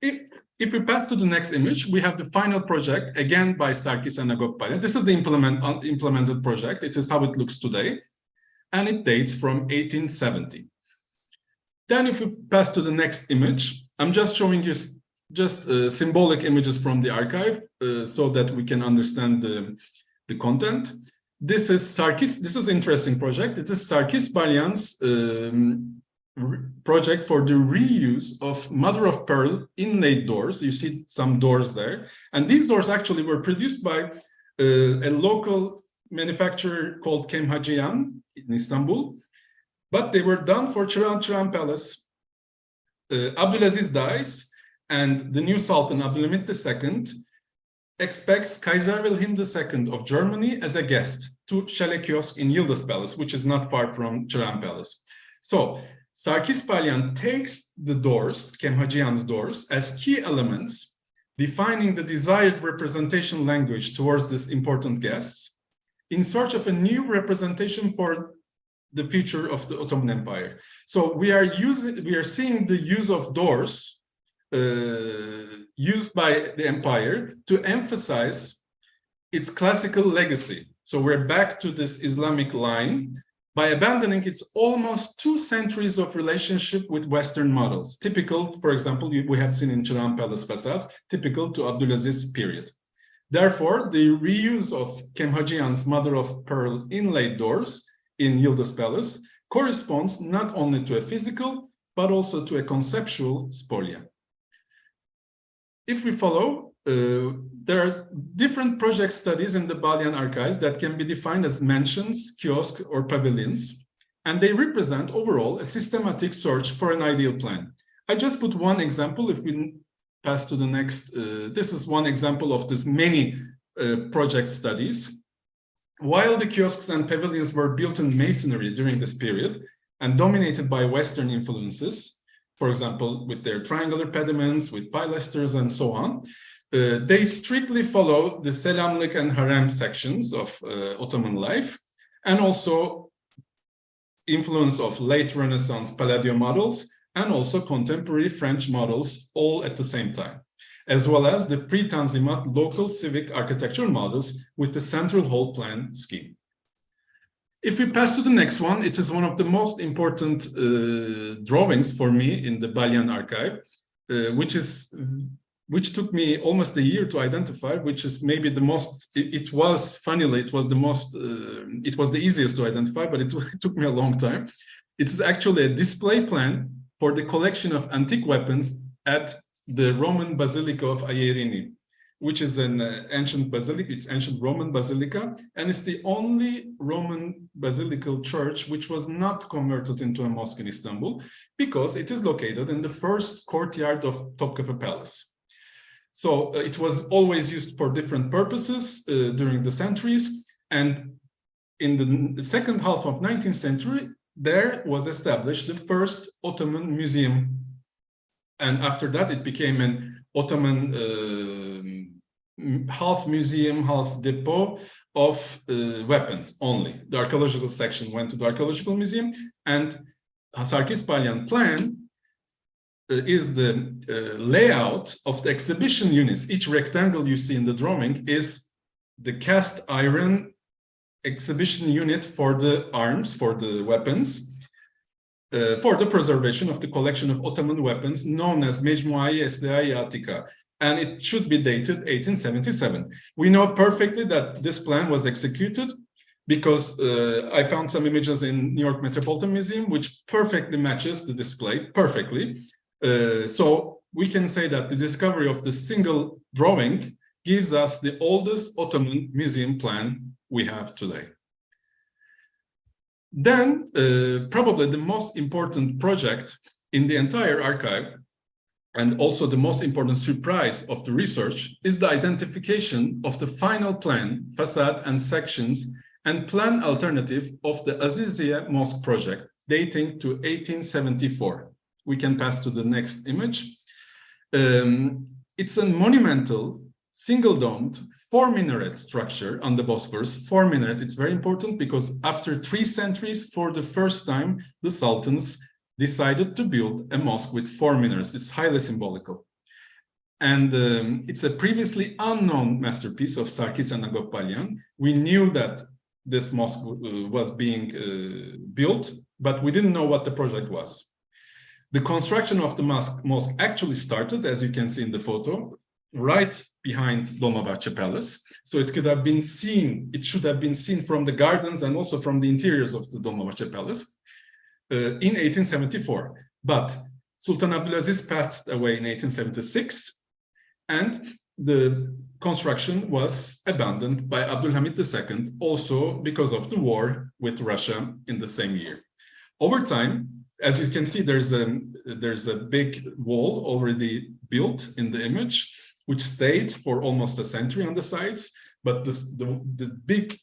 Speaker 4: If we pass to the next image, we have the final project, again by Sarkis and Hagop Balyan. This is the implemented project. It is how it looks today, and it dates from 1870. Then if we pass to the next image, I'm just showing you just symbolic images from the archive so that we can understand the content. This is Sarkis. This is an interesting project. It is Sarkis Balyan's project for the reuse of mother of pearl inlaid doors. You see some doors there. And these doors actually were produced by a local manufacturer called Kemhajian in Istanbul. But they were done for Çırağan Palace. Abdulaziz dies, and the new Sultan, Abdülhamit II, expects Kaiser Wilhelm II of Germany as a guest to Şale Kiosk in Yıldız Palace, which is not far from Çırağan Palace. So Sarkis Balyan takes the doors, Kemhajian's doors, as key elements, defining the desired representation language towards these important guests, in search of a new representation for the future of the Ottoman Empire. So we are seeing the use of doors used by the empire to emphasize its classical legacy. So we're back to this Islamic line by abandoning its almost 2 centuries of relationship with Western models, typical, for example, we have seen in Çırağan Palace facades, typical to Abdulaziz period. Therefore, the reuse of Kemhajian's mother of pearl inlaid doors in Yıldız Palace corresponds not only to a physical, but also to a conceptual spolia. If we follow, there are different project studies in the Balyan archives that can be defined as mansions, kiosks, or pavilions, and they represent overall a systematic search for an ideal plan. I just put one example. If we pass to the next, this is one example of this many project studies. While the kiosks and pavilions were built in masonry during this period and dominated by Western influences, for example, with their triangular pediments, with pilasters and so on, they strictly follow the Selamlik and Harem sections of Ottoman life, and also influence of late Renaissance Palladio models, and also contemporary French models all at the same time, as well as the pre-Tanzimat local civic architectural models with the central hall plan scheme. If we pass to the next one, it is one of the most important drawings for me in the Balyan archive, which took me almost a year to identify, which is maybe the most, it was the easiest to identify, but it took me a long time. It is actually a display plan for the collection of antique weapons at the Roman Basilica of Aierini, which is an ancient basilica, it's ancient Roman basilica, and it's the only Roman basilical church which was not converted into a mosque in Istanbul, because it is located in the first courtyard of Topkapı Palace. So it was always used for different purposes during the centuries, and in the second half of 19th century, there was established the first Ottoman museum. And after that, it became an Ottoman half museum, half depot of weapons only. The archaeological section went to the archaeological museum, and Sarkis Balyan plan is the layout of the exhibition units. Each rectangle you see in the drawing is the cast iron exhibition unit for the arms, for the weapons, for the preservation of the collection of Ottoman weapons known as Mecmuai Esliha-i Atika, and it should be dated 1877. We know perfectly that this plan was executed because I found some images in New York Metropolitan Museum which perfectly matches the display, perfectly. So we can say that the discovery of the single drawing gives us the oldest Ottoman museum plan we have today. Then, probably the most important project in the entire archive, and also the most important surprise of the research, is the identification of the final plan, facade and sections, and plan alternative of the Aziziye Mosque project, dating to 1874. We can pass to the next image. It's a monumental, single-domed, 4-minaret structure on the Bosphorus. 4-minaret, it's very important because after 3 centuries, for the first time, the sultans decided to build a mosque with 4 minarets. It's highly symbolical. And it's a previously unknown masterpiece of Sarkis and Hagop Balyan. We knew that this mosque was being built, but we didn't know what the project was. The construction of the mosque actually started, as you can see in the photo, right behind Dolmabahce Palace. So it could have been seen, it should have been seen from the gardens and also from the interiors of the Dolmabahce Palace in 1874. But Sultan Abdulaziz passed away in 1876, and the construction was abandoned by Abdülhamit II, also because of the war with Russia in the same year. Over time, as you can see, there's a big wall already built in the image, which stayed for almost a century on the sides, but the big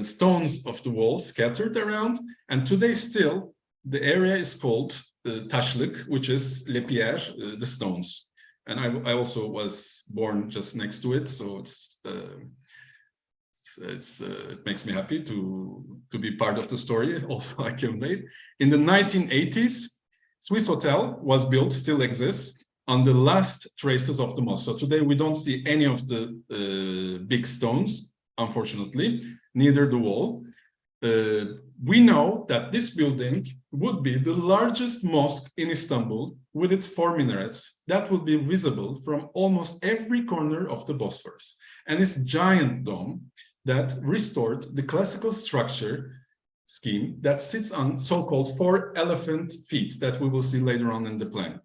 Speaker 4: stones of the wall scattered around, and today still the area is called Taşlık, which is les pierres, the stones. And I also was born just next to it, so it makes me happy to be part of the story. Also, I can wait. In the 1980s, Swiss Hotel was built, still exists, on the last traces of the mosque. So today we don't see any of the big stones, unfortunately, neither the wall. We know that this building would be the largest mosque in Istanbul with its 4 minarets that would be visible from almost every corner of the Bosphorus, and its giant dome that restored the classical structure scheme that sits on so-called 4 elephant feet that we will see later on in the plan.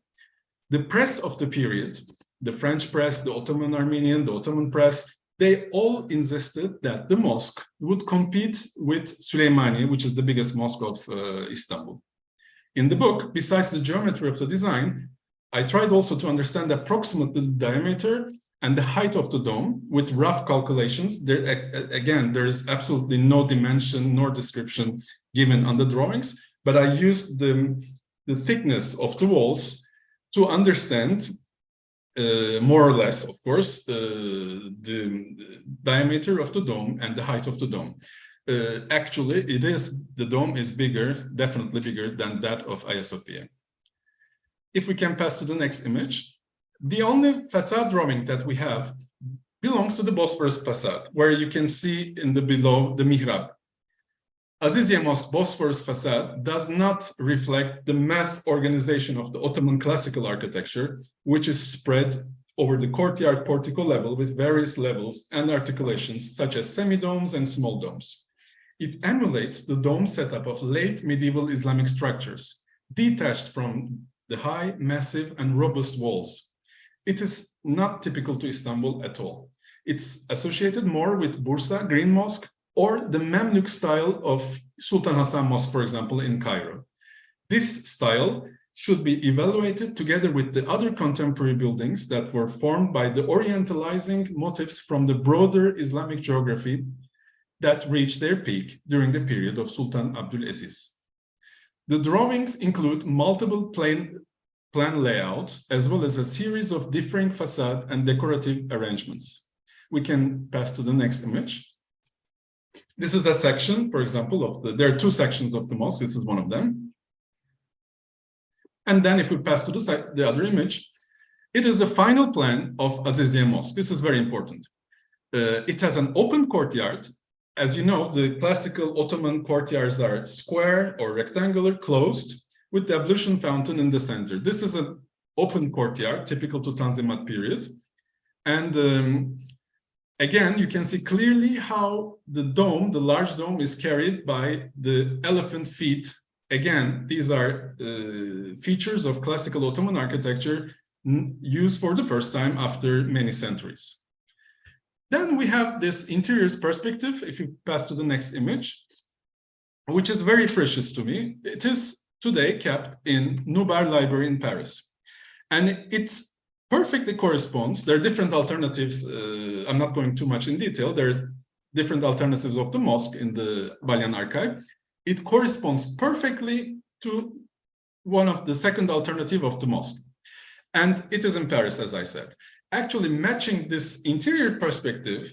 Speaker 4: The press of the period, the French press, the Ottoman Armenian, the Ottoman press, they all insisted that the mosque would compete with Süleymaniye, which is the biggest mosque of Istanbul. In the book, besides the geometry of the design, I tried also to understand approximately the diameter and the height of the dome with rough calculations. There, again, there is absolutely no dimension nor description given on the drawings, but I used the thickness of the walls to understand more or less, of course, the diameter of the dome and the height of the dome. Actually, the dome is bigger, definitely bigger than that of Hagia Sophia. If we can pass to the next image, the only facade drawing that we have belongs to the Bosphorus facade, where you can see in the below the mihrab. Aziziye Mosque Bosphorus facade does not reflect the mass organization of the Ottoman classical architecture, which is spread over the courtyard portico level with various levels and articulations such as semi-domes and small domes. It emulates the dome setup of late medieval Islamic structures, detached from the high, massive, and robust walls. It is not typical to Istanbul at all. It's associated more with Bursa Green Mosque or the Mamluk style of Sultan Hassan Mosque, for example, in Cairo. This style should be evaluated together with the other contemporary buildings that were formed by the orientalizing motifs from the broader Islamic geography that reached their peak during the period of Sultan Abdulaziz. The drawings include multiple plan layouts, as well as a series of differing facade and decorative arrangements. We can pass to the next image. This is a section, for example, there are 2 sections of the mosque. This is one of them. And then if we pass to the other image, it is a final plan of Aziziye Mosque. This is very important. It has an open courtyard. As you know, the classical Ottoman courtyards are square or rectangular, closed, with the ablution fountain in the center. This is an open courtyard, typical to Tanzimat period. And again, you can see clearly how the dome, the large dome, is carried by the elephant feet. Again, these are features of classical Ottoman architecture used for the first time after many centuries. Then we have this interiors perspective, if you pass to the next image, which is very precious to me. It is today kept in Nubar Library in Paris. And it perfectly corresponds. There are different alternatives. I'm not going too much in detail. There are different alternatives of the mosque in the Balyan archive. It corresponds perfectly to one of the second alternative of the mosque. And it is in Paris, as I said. Actually matching this interior perspective,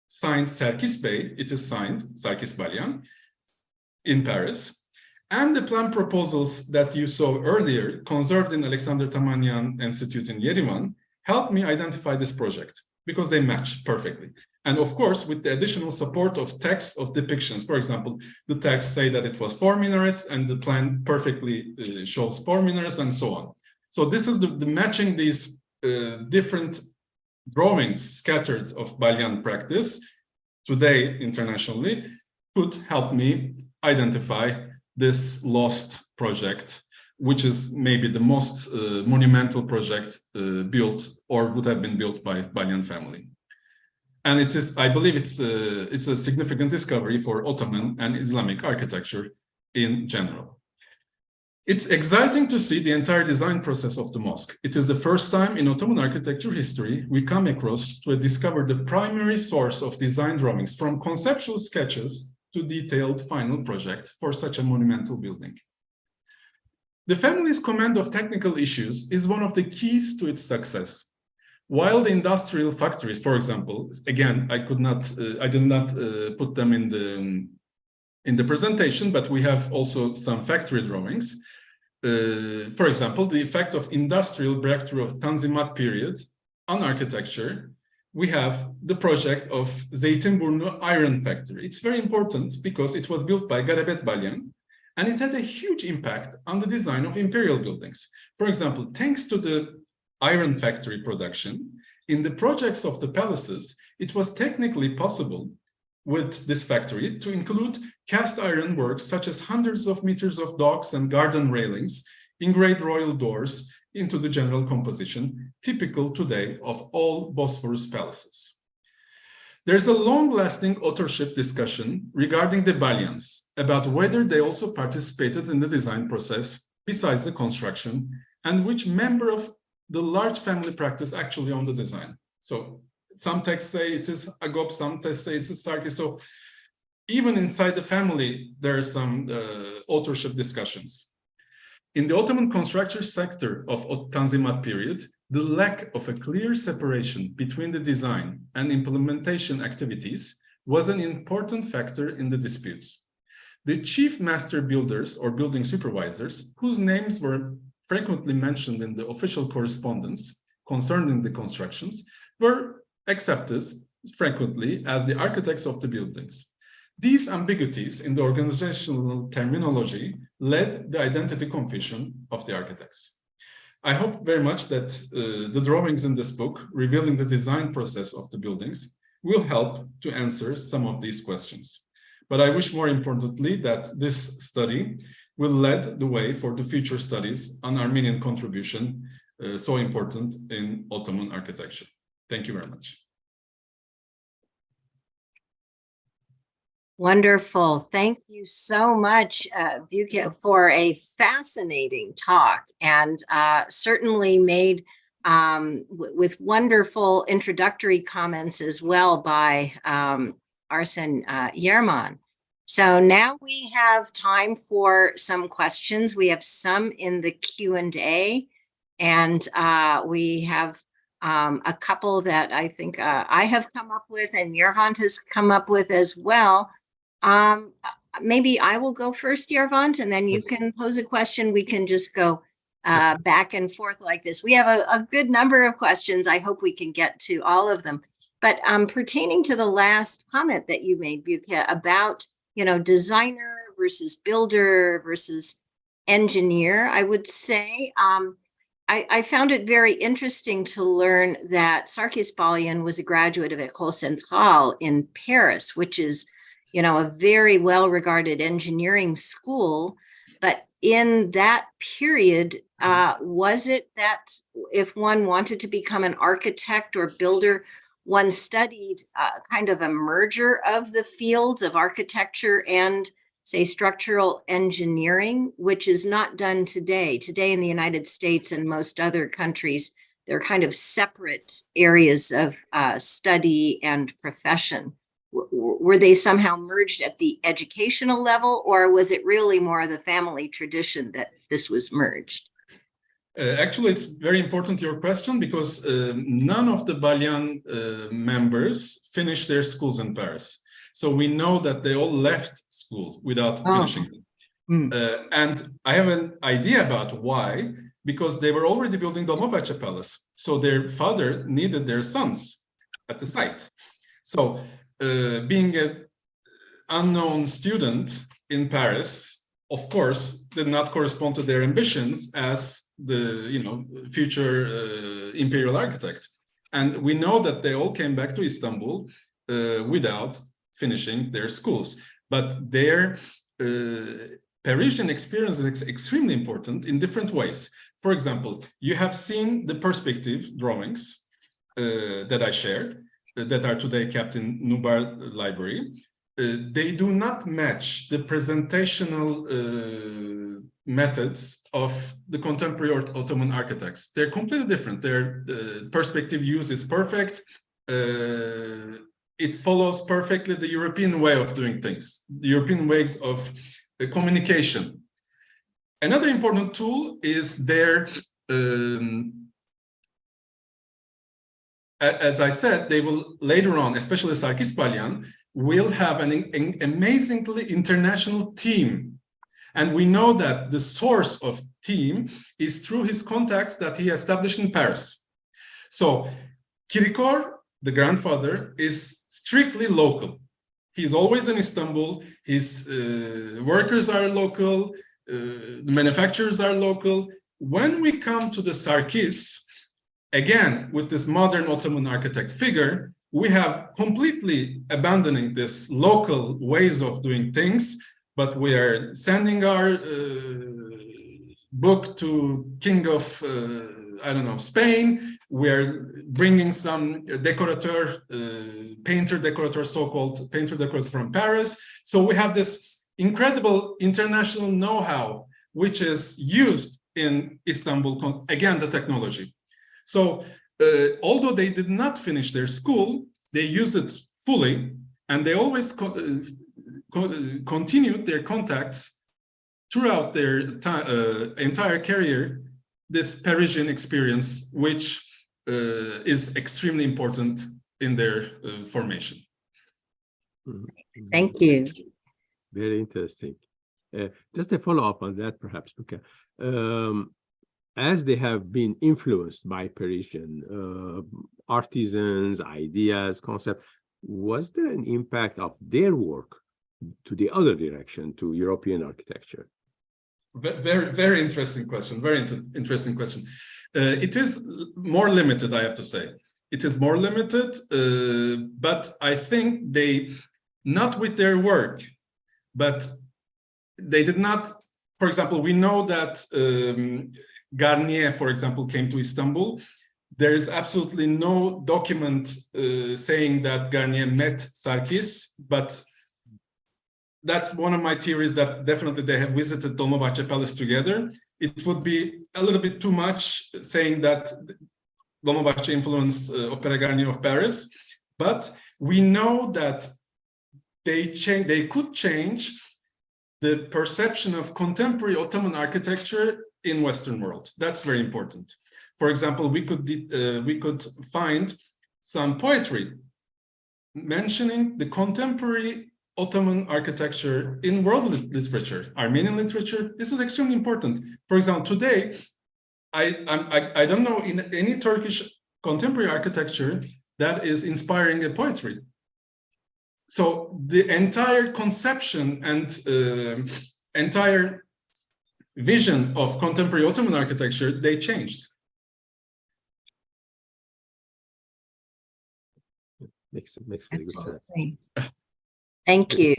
Speaker 4: signed Sarkis Bey, it is signed, Sarkis Balyan, in Paris. And the plan proposals that you saw earlier, conserved in Alexander Tamanyan Institute in Yerevan, helped me identify this project because they match perfectly. And of course, with the additional support of texts of depictions. For example, the texts say that it was 4 minarets and the plan perfectly shows 4 minarets and so on. So this is the matching these different drawings scattered of Balyan practice today internationally could help me identify this lost project, which is maybe the most monumental project built or would have been built by Balyan family. And it is, I believe it's a significant discovery for Ottoman and Islamic architecture in general. It's exciting to see the entire design process of the mosque. It is the first time in Ottoman architecture history we come across to discover the primary source of design drawings from conceptual sketches to detailed final project for such a monumental building. The family's command of technical issues is one of the keys to its success. While the industrial factories, for example, again, I did not put them in the presentation, but we have also some factory drawings. For example, the effect of industrial breakthrough of Tanzimat period on architecture, we have the project of Zeytinburnu Iron Factory. It's very important because it was built by Garabed Balyan, and it had a huge impact on the design of imperial buildings. For example, thanks to the iron factory production, in the projects of the palaces, it was technically possible with this factory to include cast iron works such as hundreds of meters of docks and garden railings, engraved royal doors into the general composition, typical today of all Bosphorus palaces. There's a long-lasting authorship discussion regarding the Balyans about whether they also participated in the design process besides the construction, and which member of the large family practice actually owned the design. So some texts say it is Hagop, some texts say it is Sarkis. So even inside the family, there are some authorship discussions. In the Ottoman construction sector of Tanzimat period, the lack of a clear separation between the design and implementation activities was an important factor in the disputes. The chief master builders or building supervisors, whose names were frequently mentioned in the official correspondence concerning the constructions, were accepted frequently as the architects of the buildings. These ambiguities in the organizational terminology led the identity confusion of the architects. I hope very much that the drawings in this book revealing the design process of the buildings will help to answer some of these questions. But I wish more importantly that this study will lead the way for the future studies on Armenian contribution, so important in Ottoman architecture. Thank you very much.
Speaker 1: Wonderful. Thank you so much, Büke, for a fascinating talk, and certainly made with wonderful introductory comments as well by Arsen Yarman. So now we have time for some questions. We have some in the Q&A, and we have a couple that I think I have come up with and Yervant has come up with as well. Maybe I will go first, Yervant, and then you can pose a question. We can just go back and forth like this. We have a good number of questions. I hope we can get to all of them. But pertaining to the last comment that you made, Büke, about designer versus builder versus engineer, I would say I found it very interesting to learn that Sarkis Balyan was a graduate of École Centrale in Paris, which is a very well-regarded engineering school. But in that period, was it that if one wanted to become an architect or builder, one studied kind of a merger of the fields of architecture and, say, structural engineering, which is not done today. Today in the United States and most other countries, they're kind of separate areas of study and profession. Were they somehow merged at the educational level, or was it really more of the family tradition that this was merged?
Speaker 4: Actually, it's very important, your question, because none of the Balyan members finished their schools in Paris. So we know that they all left school without finishing. And I have an idea about why, because they were already building Dolmabahce Palace. So their father needed their sons at the site. So being an unknown student in Paris, of course, did not correspond to their ambitions as the future imperial architect. And we know that they all came back to Istanbul without finishing their schools. But their Parisian experience is extremely important in different ways. For example, you have seen the perspective drawings that I shared that are today kept in Nubar Library. They do not match the presentational methods of the contemporary Ottoman architects. They're completely different. Their perspective use is perfect. It follows perfectly the European way of doing things, the European ways of communication. Another important tool is their, as I said, they will later on, especially Sarkis Balyan, will have an amazingly international team. And we know that the source of team is through his contacts that he established in Paris. So Krikor, the grandfather, is strictly local. He's always in Istanbul. His workers are local. The manufacturers are local. When we come to the Sarkis, again, with this modern Ottoman architect figure, we have completely abandoning this local ways of doing things, but we are sending our book to King of, Spain. We are bringing some decorateur, painter-decorateur, so-called painter-decorateur from Paris. So we have this incredible international know-how, which is used in Istanbul, again, the technology. So although they did not finish their school, they used it fully, and they always continued their contacts throughout their entire career, this Parisian experience, which is extremely important in their formation.
Speaker 1: Thank you.
Speaker 2: Very interesting. Just a follow-up on that, perhaps, Büke. As they have been influenced by Parisian artisans, ideas, concepts, was there an impact of their work to the other direction, to European architecture?
Speaker 4: Very, very interesting question. Very interesting question. It is more limited, I have to say. It is more limited, but I think they, not with their work, but they did not, for example, we know that Garnier, for example, came to Istanbul. There is absolutely no document saying that Garnier met Sarkis, but that's one of my theories, that definitely they have visited Dolmabahce Palace together. It would be a little bit too much saying that Dolmabahce influenced Opera Garnier of Paris, but we know that they could change the perception of contemporary Ottoman architecture in Western world. That's very important. For example, we could find some poetry mentioning the contemporary Ottoman architecture in world literature, Armenian literature. This is extremely important. For example, today, I don't know in any Turkish contemporary architecture that is inspiring a poetry. So the entire conception and entire vision of contemporary Ottoman architecture, they changed.
Speaker 2: Makes very good sense.
Speaker 1: Thank you.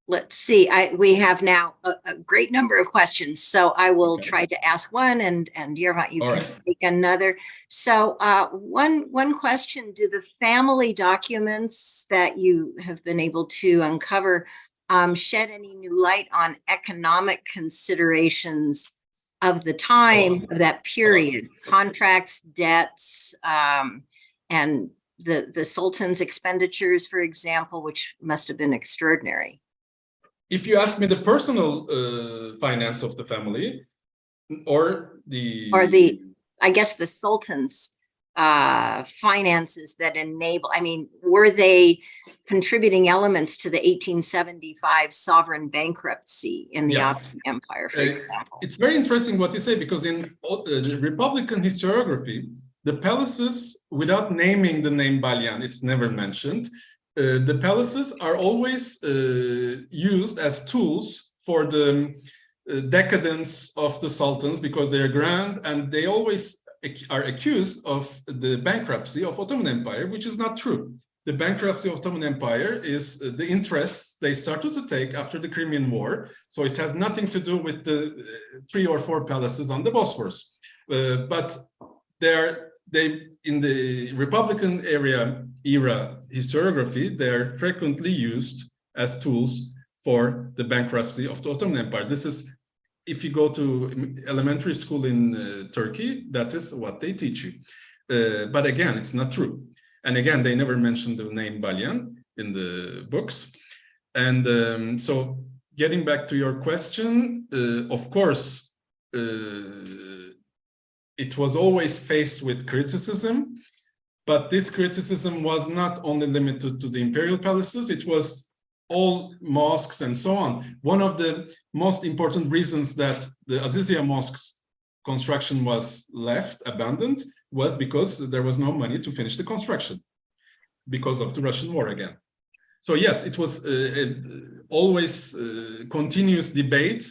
Speaker 1: Let's see. We have now a great number of questions, so I will try to ask one, and Yarman, you can take another. So one question: do the family documents that you have been able to uncover shed any new light on economic considerations of the time of that period, contracts, debts, and the Sultan's expenditures, for example, which must have been extraordinary?
Speaker 4: If you ask me the personal finance of the family, or the
Speaker 1: I guess the Sultan's finances that enable, I mean, were they contributing elements to the 1875 sovereign bankruptcy in the Ottoman Empire, for example?
Speaker 4: It's very interesting what you say, because in Republican historiography, the palaces, without naming the name Balyan, it's never mentioned, the palaces are always used as tools for the decadence of the sultans because they are grand, and they always are accused of the bankruptcy of Ottoman Empire, which is not true. The bankruptcy of Ottoman Empire is the interests they started to take after the Crimean War. So it has nothing to do with the 3 or 4 palaces on the Bosphorus. But they in the Republican era historiography, they're frequently used as tools for the bankruptcy of the Ottoman Empire. This is, if you go to elementary school in Turkey, that is what they teach you. But again, it's not true. And again, they never mentioned the name Balyan in the books. And so getting back to your question, of course, it was always faced with criticism, but this criticism was not only limited to the imperial palaces, it was all mosques and so on. One of the most important reasons that the Aziziya mosque's construction was left abandoned was because there was no money to finish the construction because of the Russian war again. So yes, it was always continuous debate,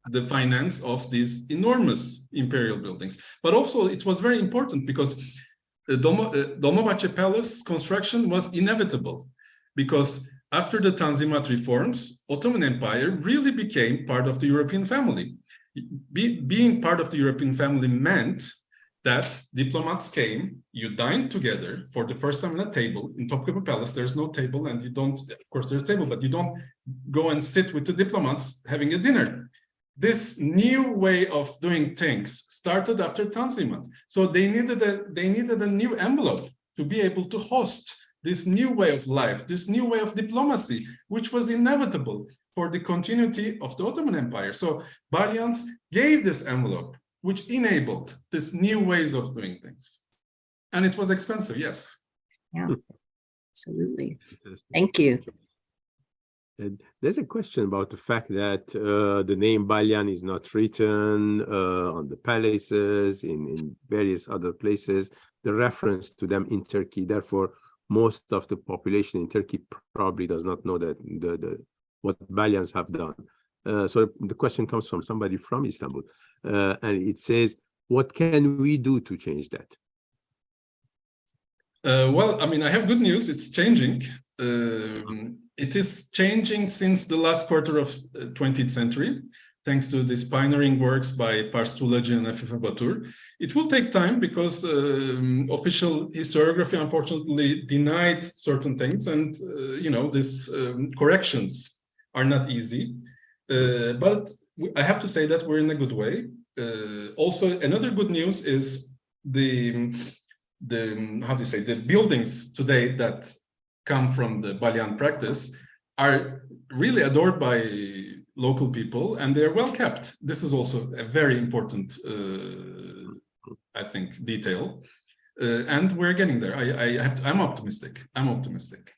Speaker 4: the finance of these enormous imperial buildings. But also it was very important because the Dolmabahce Palace construction was inevitable, because after the Tanzimat reforms, Ottoman Empire really became part of the European family. Being part of the European family meant that diplomats came, you dined together for the first time at a table. In Topkapı Palace, there's no table, and you don't, of course there's a table, but you don't go and sit with the diplomats having a dinner. This new way of doing things started after Tanzimat. So they needed a new envelope to be able to host this new way of life, this new way of diplomacy, which was inevitable for the continuity of the Ottoman Empire. So Balyans gave this envelope, which enabled this new ways of doing things. And it was expensive, yes.
Speaker 1: Yeah, absolutely. Thank you.
Speaker 2: And there's a question about the fact that the name Balyan is not written on the palaces, in various other places, the reference to them in Turkey. Therefore, most of the population in Turkey probably does not know that what Balyans have done. So the question comes from somebody from Istanbul, and it says, what can we do to change that?
Speaker 4: Well, I mean, I have good news. It's changing. It is changing since the last quarter of 20th century, thanks to these pioneering works by Pars Tuğlacı and Afife Batur. It will take time because official historiography unfortunately denied certain things, and these corrections are not easy. But I have to say that we're in a good way. Also, another good news is the buildings today that come from the Balyan practice are really adored by local people, and they're well kept. This is also a very important, I think, detail. And we're getting there. I'm optimistic. I'm optimistic.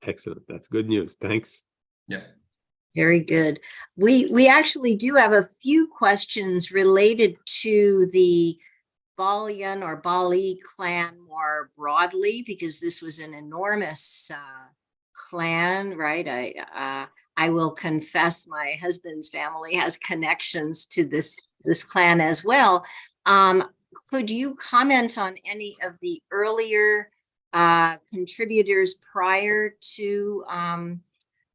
Speaker 2: Excellent. That's good news. Thanks.
Speaker 4: Yeah.
Speaker 1: Very good. We actually do have a few questions related to the Balyan or Bali clan more broadly, because this was an enormous clan, right? I will confess my husband's family has connections to this clan as well. Could you comment on any of the earlier contributors prior to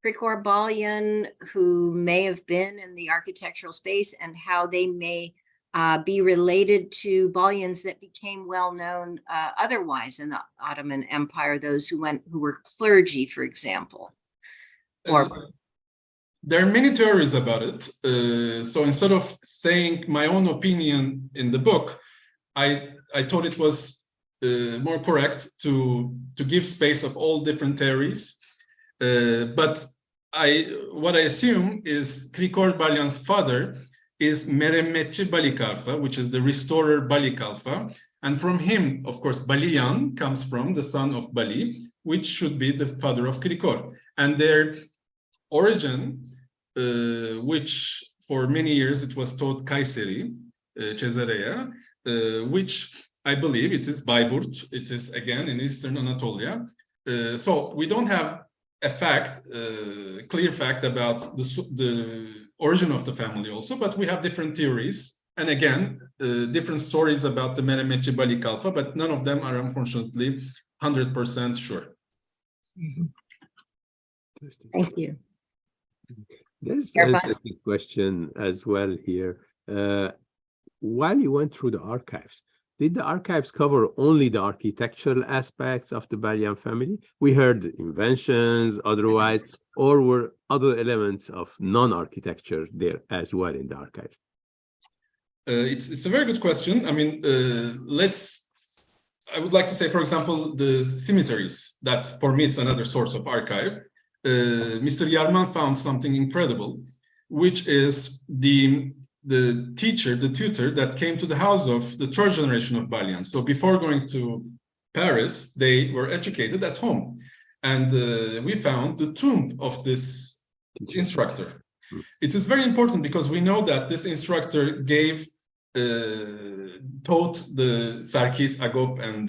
Speaker 1: Krikor Balyan who may have been in the architectural space, and how they may be related to Balyans that became well known otherwise in the Ottoman Empire, those who were clergy, for example? Or
Speaker 4: there are many theories about it. So instead of saying my own opinion in the book, I thought it was more correct to give space of all different theories. But what I assume is Krikor Balyan's father is Meremmetçi Bali Kalfa, which is the restorer Bali Kalfa. And from him, of course, Balyan comes from the son of Bali, which should be the father of Krikor. And their origin, which for many years it was taught Kayseri, Caesarea, which I believe it is Bayburt. It is again in Eastern Anatolia. So we don't have a fact, clear fact about the origin of the family also, but we have different theories. And again, different stories about the Mehmetçi Bali Kalfa, but none of them are unfortunately 100% sure.
Speaker 1: Thank you.
Speaker 2: There's an interesting question as well here. While you went through the archives, did the archives cover only the architectural aspects of the Balyan family? We heard inventions otherwise, or were other elements of non-architecture there as well in the archives?
Speaker 4: It's a very good question. I mean, I would like to say, for example, the cemeteries, that for me, it's another source of archive. Mr. Yarman found something incredible, which is the tutor that came to the house of the third generation of Balyans. So before going to Paris, they were educated at home. And we found the tomb of this instructor. It is very important because we know that this instructor taught the Sarkis, Hagop, and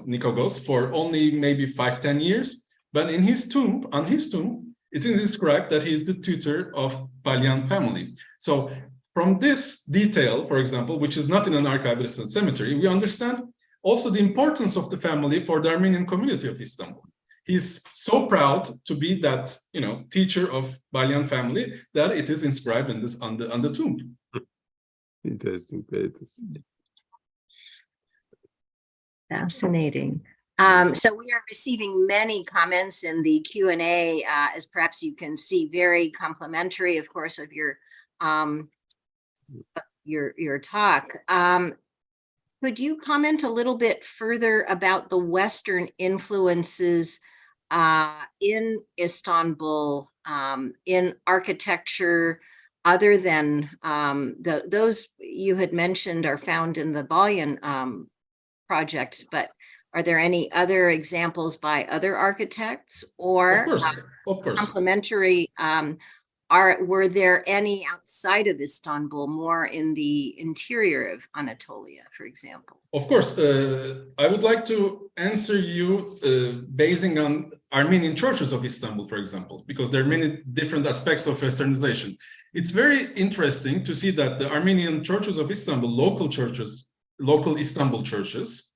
Speaker 4: Nigoğos for only maybe 5-10 years. But on his tomb, it is described that he is the tutor of Balyan family. So from this detail, for example, which is not in an archive, but it's in a cemetery, we understand also the importance of the family for the Armenian community of Istanbul. He's so proud to be that, teacher of Balyan family that it is inscribed in this on the tomb.
Speaker 2: Interesting.
Speaker 1: Fascinating. So we are receiving many comments in the Q&A, as perhaps you can see, very complimentary, of course, of your talk. Could you comment a little bit further about the Western influences in Istanbul, in architecture, other than those you had mentioned are found in the Balyan project, but are there any other examples by other architects, or
Speaker 4: of course.
Speaker 1: complementary? Were there any outside of Istanbul, more in the interior of Anatolia, for example?
Speaker 4: Of course. I would like to answer you basing on Armenian churches of Istanbul, for example, because there are many different aspects of Westernization. It's very interesting to see that the Armenian churches of Istanbul, local Istanbul churches,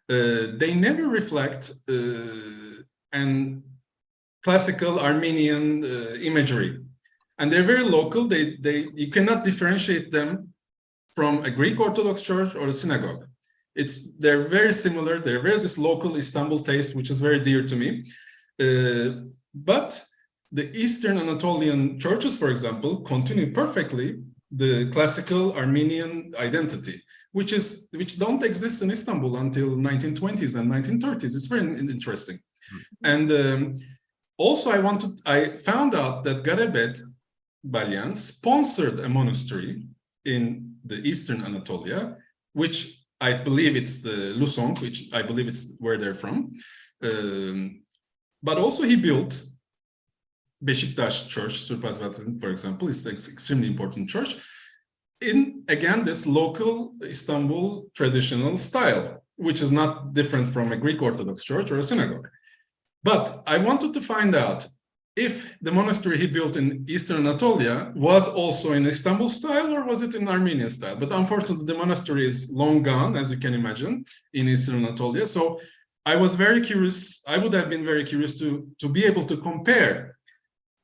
Speaker 4: they never reflect an classical Armenian imagery. And they're very local. You cannot differentiate them from a Greek Orthodox church or a synagogue. They're very similar. They're very this local Istanbul taste, which is very dear to me. But the Eastern Anatolian churches, for example, continue perfectly the classical Armenian identity, which don't exist in Istanbul until 1920s and 1930s. It's very interesting. And also, I found out that Garabed Balyans sponsored a monastery in the Eastern Anatolia, which I believe it's the Lusong, which I believe it's where they're from. But also he built Beşiktaş Church, Surpazvatsin, for example, is an extremely important church, in, again, this local Istanbul traditional style, which is not different from a Greek Orthodox church or a synagogue. But I wanted to find out if the monastery he built in Eastern Anatolia was also in Istanbul style or was it in Armenian style. But unfortunately, the monastery is long gone, as you can imagine, in Eastern Anatolia. So I was very curious, I would have been very curious to be able to compare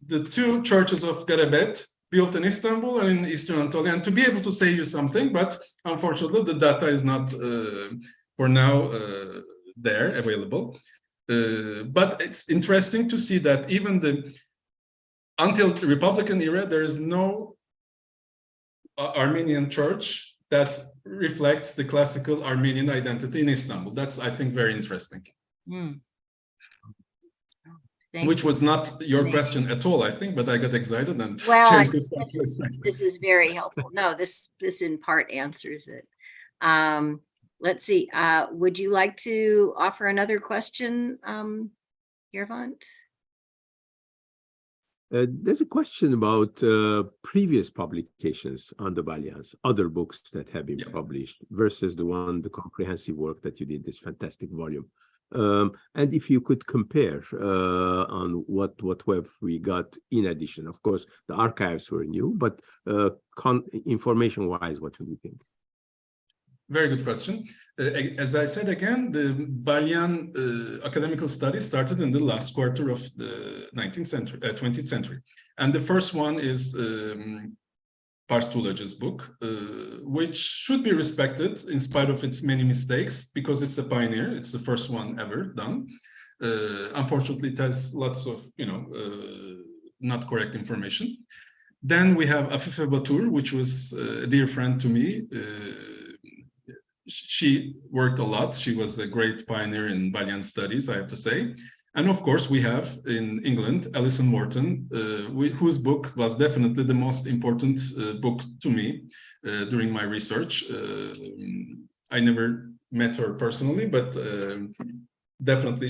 Speaker 4: the two churches of Garabed built in Istanbul and in Eastern Anatolia, and to be able to say you something, but unfortunately the data is not for now there available. But it's interesting to see that even until the Republican era, there is no Armenian church that reflects the classical Armenian identity in Istanbul. That's, I think, very interesting. Which was not your question at all, I think, but I got excited and changed it.
Speaker 1: This is very helpful. No, this in part answers it. Let's see. Would you like to offer another question, Yervant?
Speaker 2: There's a question about previous publications on the Balyans, other books that have been published versus the comprehensive work that you did, this fantastic volume. And if you could compare on what have we got in addition. Of course, the archives were new, but information-wise, what do you think?
Speaker 4: Very good question. As I said again, the Balyan academical study started in the last quarter of the 20th century. And the first one is Parstulacı's book, which should be respected in spite of its many mistakes, because it's a pioneer. It's the first one ever done. Unfortunately, it has lots of, not correct information. Then we have Afife Batur, which was a dear friend to me. She worked a lot. She was a great pioneer in Balyan studies, I have to say. And of course, we have in England, Alison Morton, whose book was definitely the most important book to me during my research. I never met her personally, but definitely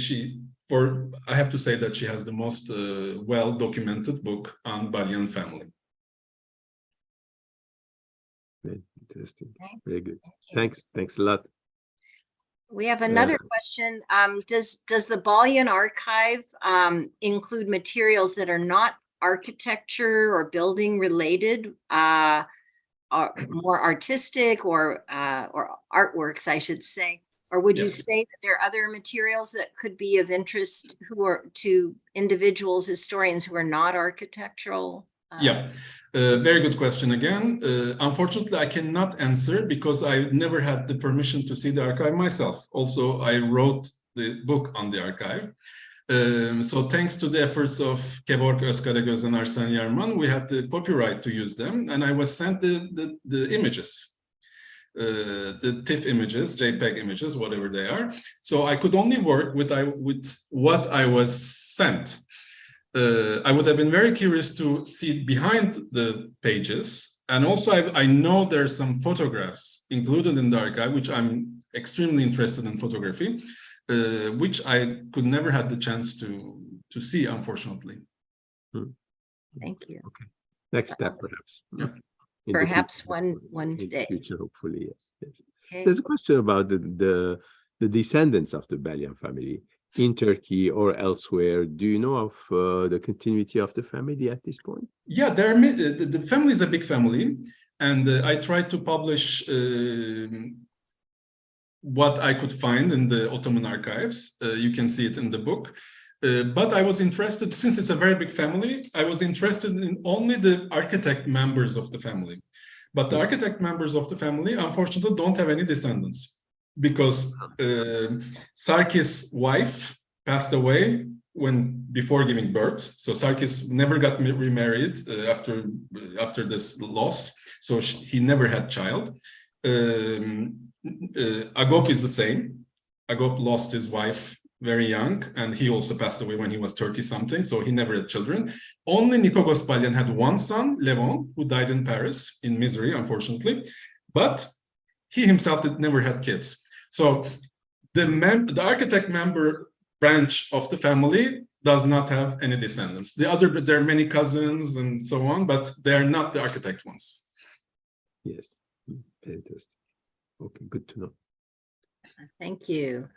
Speaker 4: I have to say that she has the most well-documented book on Balyan family.
Speaker 2: Very interesting. Very good. Thanks a lot.
Speaker 1: We have another question. Does the Balyan archive include materials that are not architecture or building related, or more artistic or artworks, I should say? Or would you say that there are other materials that could be of interest to individuals, historians who are not architectural?
Speaker 4: Very good question again. Unfortunately, I cannot answer because I never had the permission to see the archive myself. Also, I wrote the book on the archive. So thanks to the efforts of Kevork Özkaragöz and Arsen Yarman, we had the copyright to use them, and I was sent the images, the TIFF images, JPEG images, whatever they are. So I could only work with what I was sent. I would have been very curious to see behind the pages. And also, I know there's some photographs included in the archive, which I'm extremely interested in photography, which I could never have the chance to see, unfortunately.
Speaker 1: Thank you.
Speaker 2: Okay. Next step, perhaps.
Speaker 1: Perhaps one today.
Speaker 2: In the future, hopefully, yes.
Speaker 1: Okay.
Speaker 2: There's a question about the descendants of the Balyan family in Turkey or elsewhere. Do you know of the continuity of the family at this point?
Speaker 4: Yeah, the family is a big family, and I tried to publish what I could find in the Ottoman archives. You can see it in the book. But I was interested, since it's a very big family, I was interested in only the architect members of the family. But the architect members of the family, unfortunately, don't have any descendants, because Sarkis' wife passed away before giving birth. So Sarkis never got remarried after this loss. So he never had child. Hagop is the same. Hagop lost his wife very young, and he also passed away when he was 30-something, so he never had children. Only Nigoğos Balyan had one son, Levon, who died in Paris in misery, unfortunately, but he himself never had kids. So the architect member branch of the family does not have any descendants. There are many cousins and so on, but they're not the architect ones.
Speaker 2: Yes, fantastic. Okay, good to know.
Speaker 1: Thank you.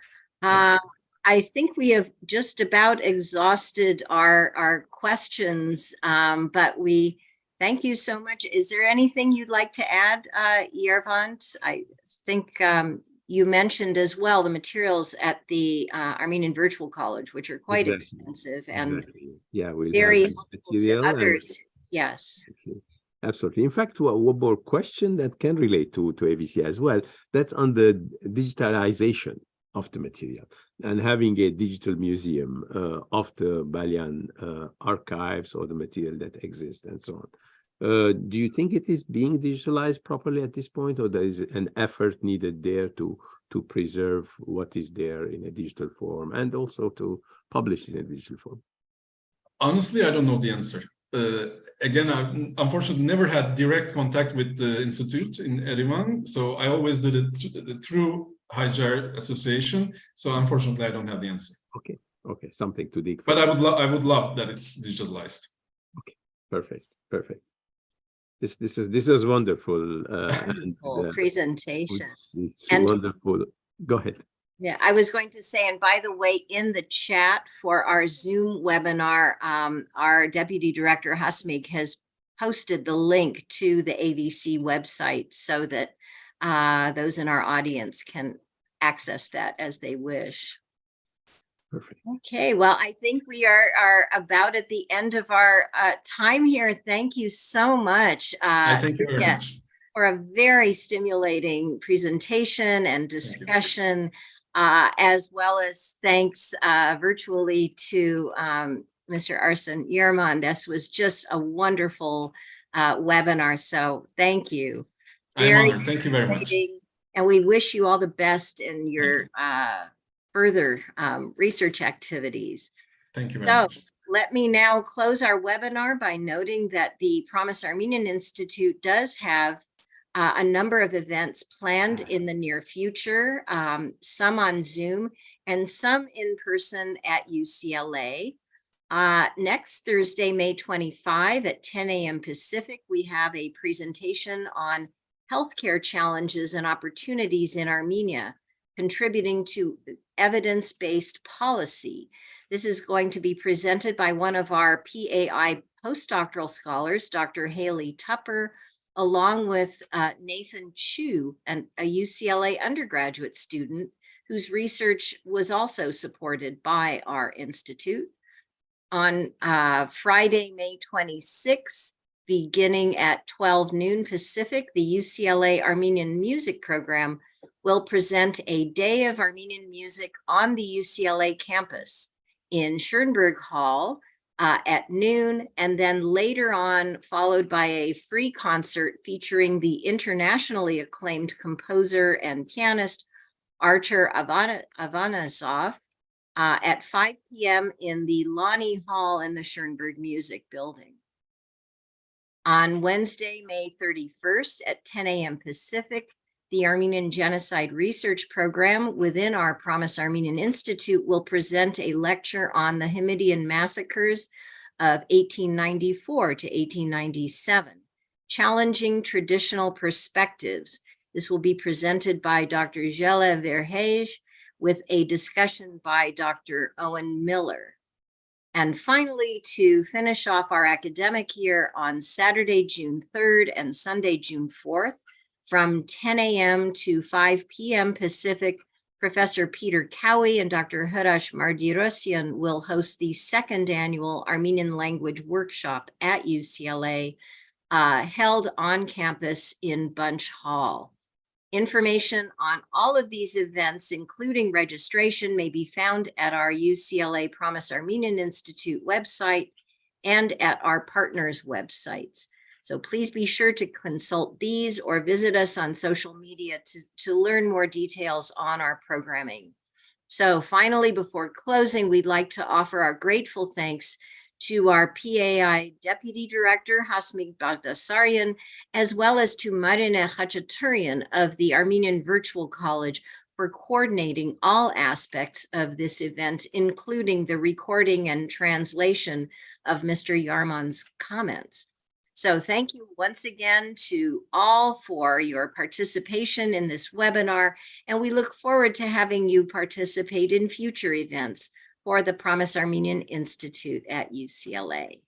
Speaker 1: I think we have just about exhausted our questions, but we thank you so much. Is there anything you'd like to add, Yervant? I think you mentioned as well the materials at the Armenian Virtual College, which are quite extensive and very helpful to others. Yes.
Speaker 2: Absolutely. In fact, one more question that can relate to AVC as well, that's on the digitalization of the material and having a digital museum of the Balyan archives or the material that exists and so on. Do you think it is being digitalized properly at this point, or there is an effort needed there to preserve what is there in a digital form and also to publish it in a digital form?
Speaker 4: Honestly, I don't know the answer. Again, I unfortunately never had direct contact with the institute in Erivan, so I always did it through Hajar Association. So unfortunately, I don't have the answer.
Speaker 2: Okay, something to dig.
Speaker 4: But I would love that it's digitalized.
Speaker 2: Okay, perfect. This is wonderful.
Speaker 1: Presentation.
Speaker 2: It's wonderful. Go ahead.
Speaker 1: Yeah, I was going to say, and by the way, in the chat for our Zoom webinar, our Deputy Director Hasmig has posted the link to the AVC website so that those in our audience can access that as they wish.
Speaker 2: Perfect.
Speaker 1: Okay, well, I think we are about at the end of our time here. Thank you so much.
Speaker 4: Thank you very much.
Speaker 1: For a very stimulating presentation and discussion, as well as thanks virtually to Mr. Arsen Yarman. This was just a wonderful webinar, so thank you.
Speaker 4: I'm honored. Thank you very much.
Speaker 1: And we wish you all the best in your further research activities.
Speaker 4: Thank you very much.
Speaker 1: Let me now close our webinar by noting that the Promise Armenian Institute does have a number of events planned in the near future, some on Zoom and some in person at UCLA. Next Thursday, May 25 at 10 a.m. Pacific, we have a presentation on healthcare challenges and opportunities in Armenia, contributing to evidence-based policy. This is going to be presented by one of our PAI postdoctoral scholars, Dr. Haley Tupper, along with Nathan Chu, a UCLA undergraduate student whose research was also supported by our institute. On Friday, May 26th, beginning at 12 noon Pacific, the UCLA Armenian Music Program will present a day of Armenian music on the UCLA campus in Schoenberg Hall at noon, and then later on followed by a free concert featuring the internationally acclaimed composer and pianist Artur Avanasov at 5 p.m. in the Lonnie Hall in the Schoenberg Music Building. On Wednesday, May 31st at 10 a.m. Pacific, the Armenian Genocide Research Program within our Promise Armenian Institute will present a lecture on the Hamidian massacres of 1894 to 1897, challenging traditional perspectives. This will be presented by Dr. Jelle Verhage with a discussion by Dr. Owen Miller. And finally, to finish off our academic year on Saturday, June 3rd and Sunday, June 4th, from 10 a.m. to 5 p.m. Pacific, Professor Peter Cowie and Dr. Harash Mardirosyan will host the second annual Armenian language workshop at UCLA, held on campus in Bunch Hall. Information on all of these events, including registration, may be found at our UCLA Promise Armenian Institute website and at our partners' websites. So please be sure to consult these or visit us on social media to learn more details on our programming. So finally, before closing, we'd like to offer our grateful thanks to our PAI Deputy Director, Hasmig Bagdasaryan, as well as to Marina Khachaturian of the Armenian Virtual College for coordinating all aspects of this event, including the recording and translation of Mr. Yarman's comments. So thank you once again to all for your participation in this webinar, and we look forward to having you participate in future events for the Promise Armenian Institute at UCLA.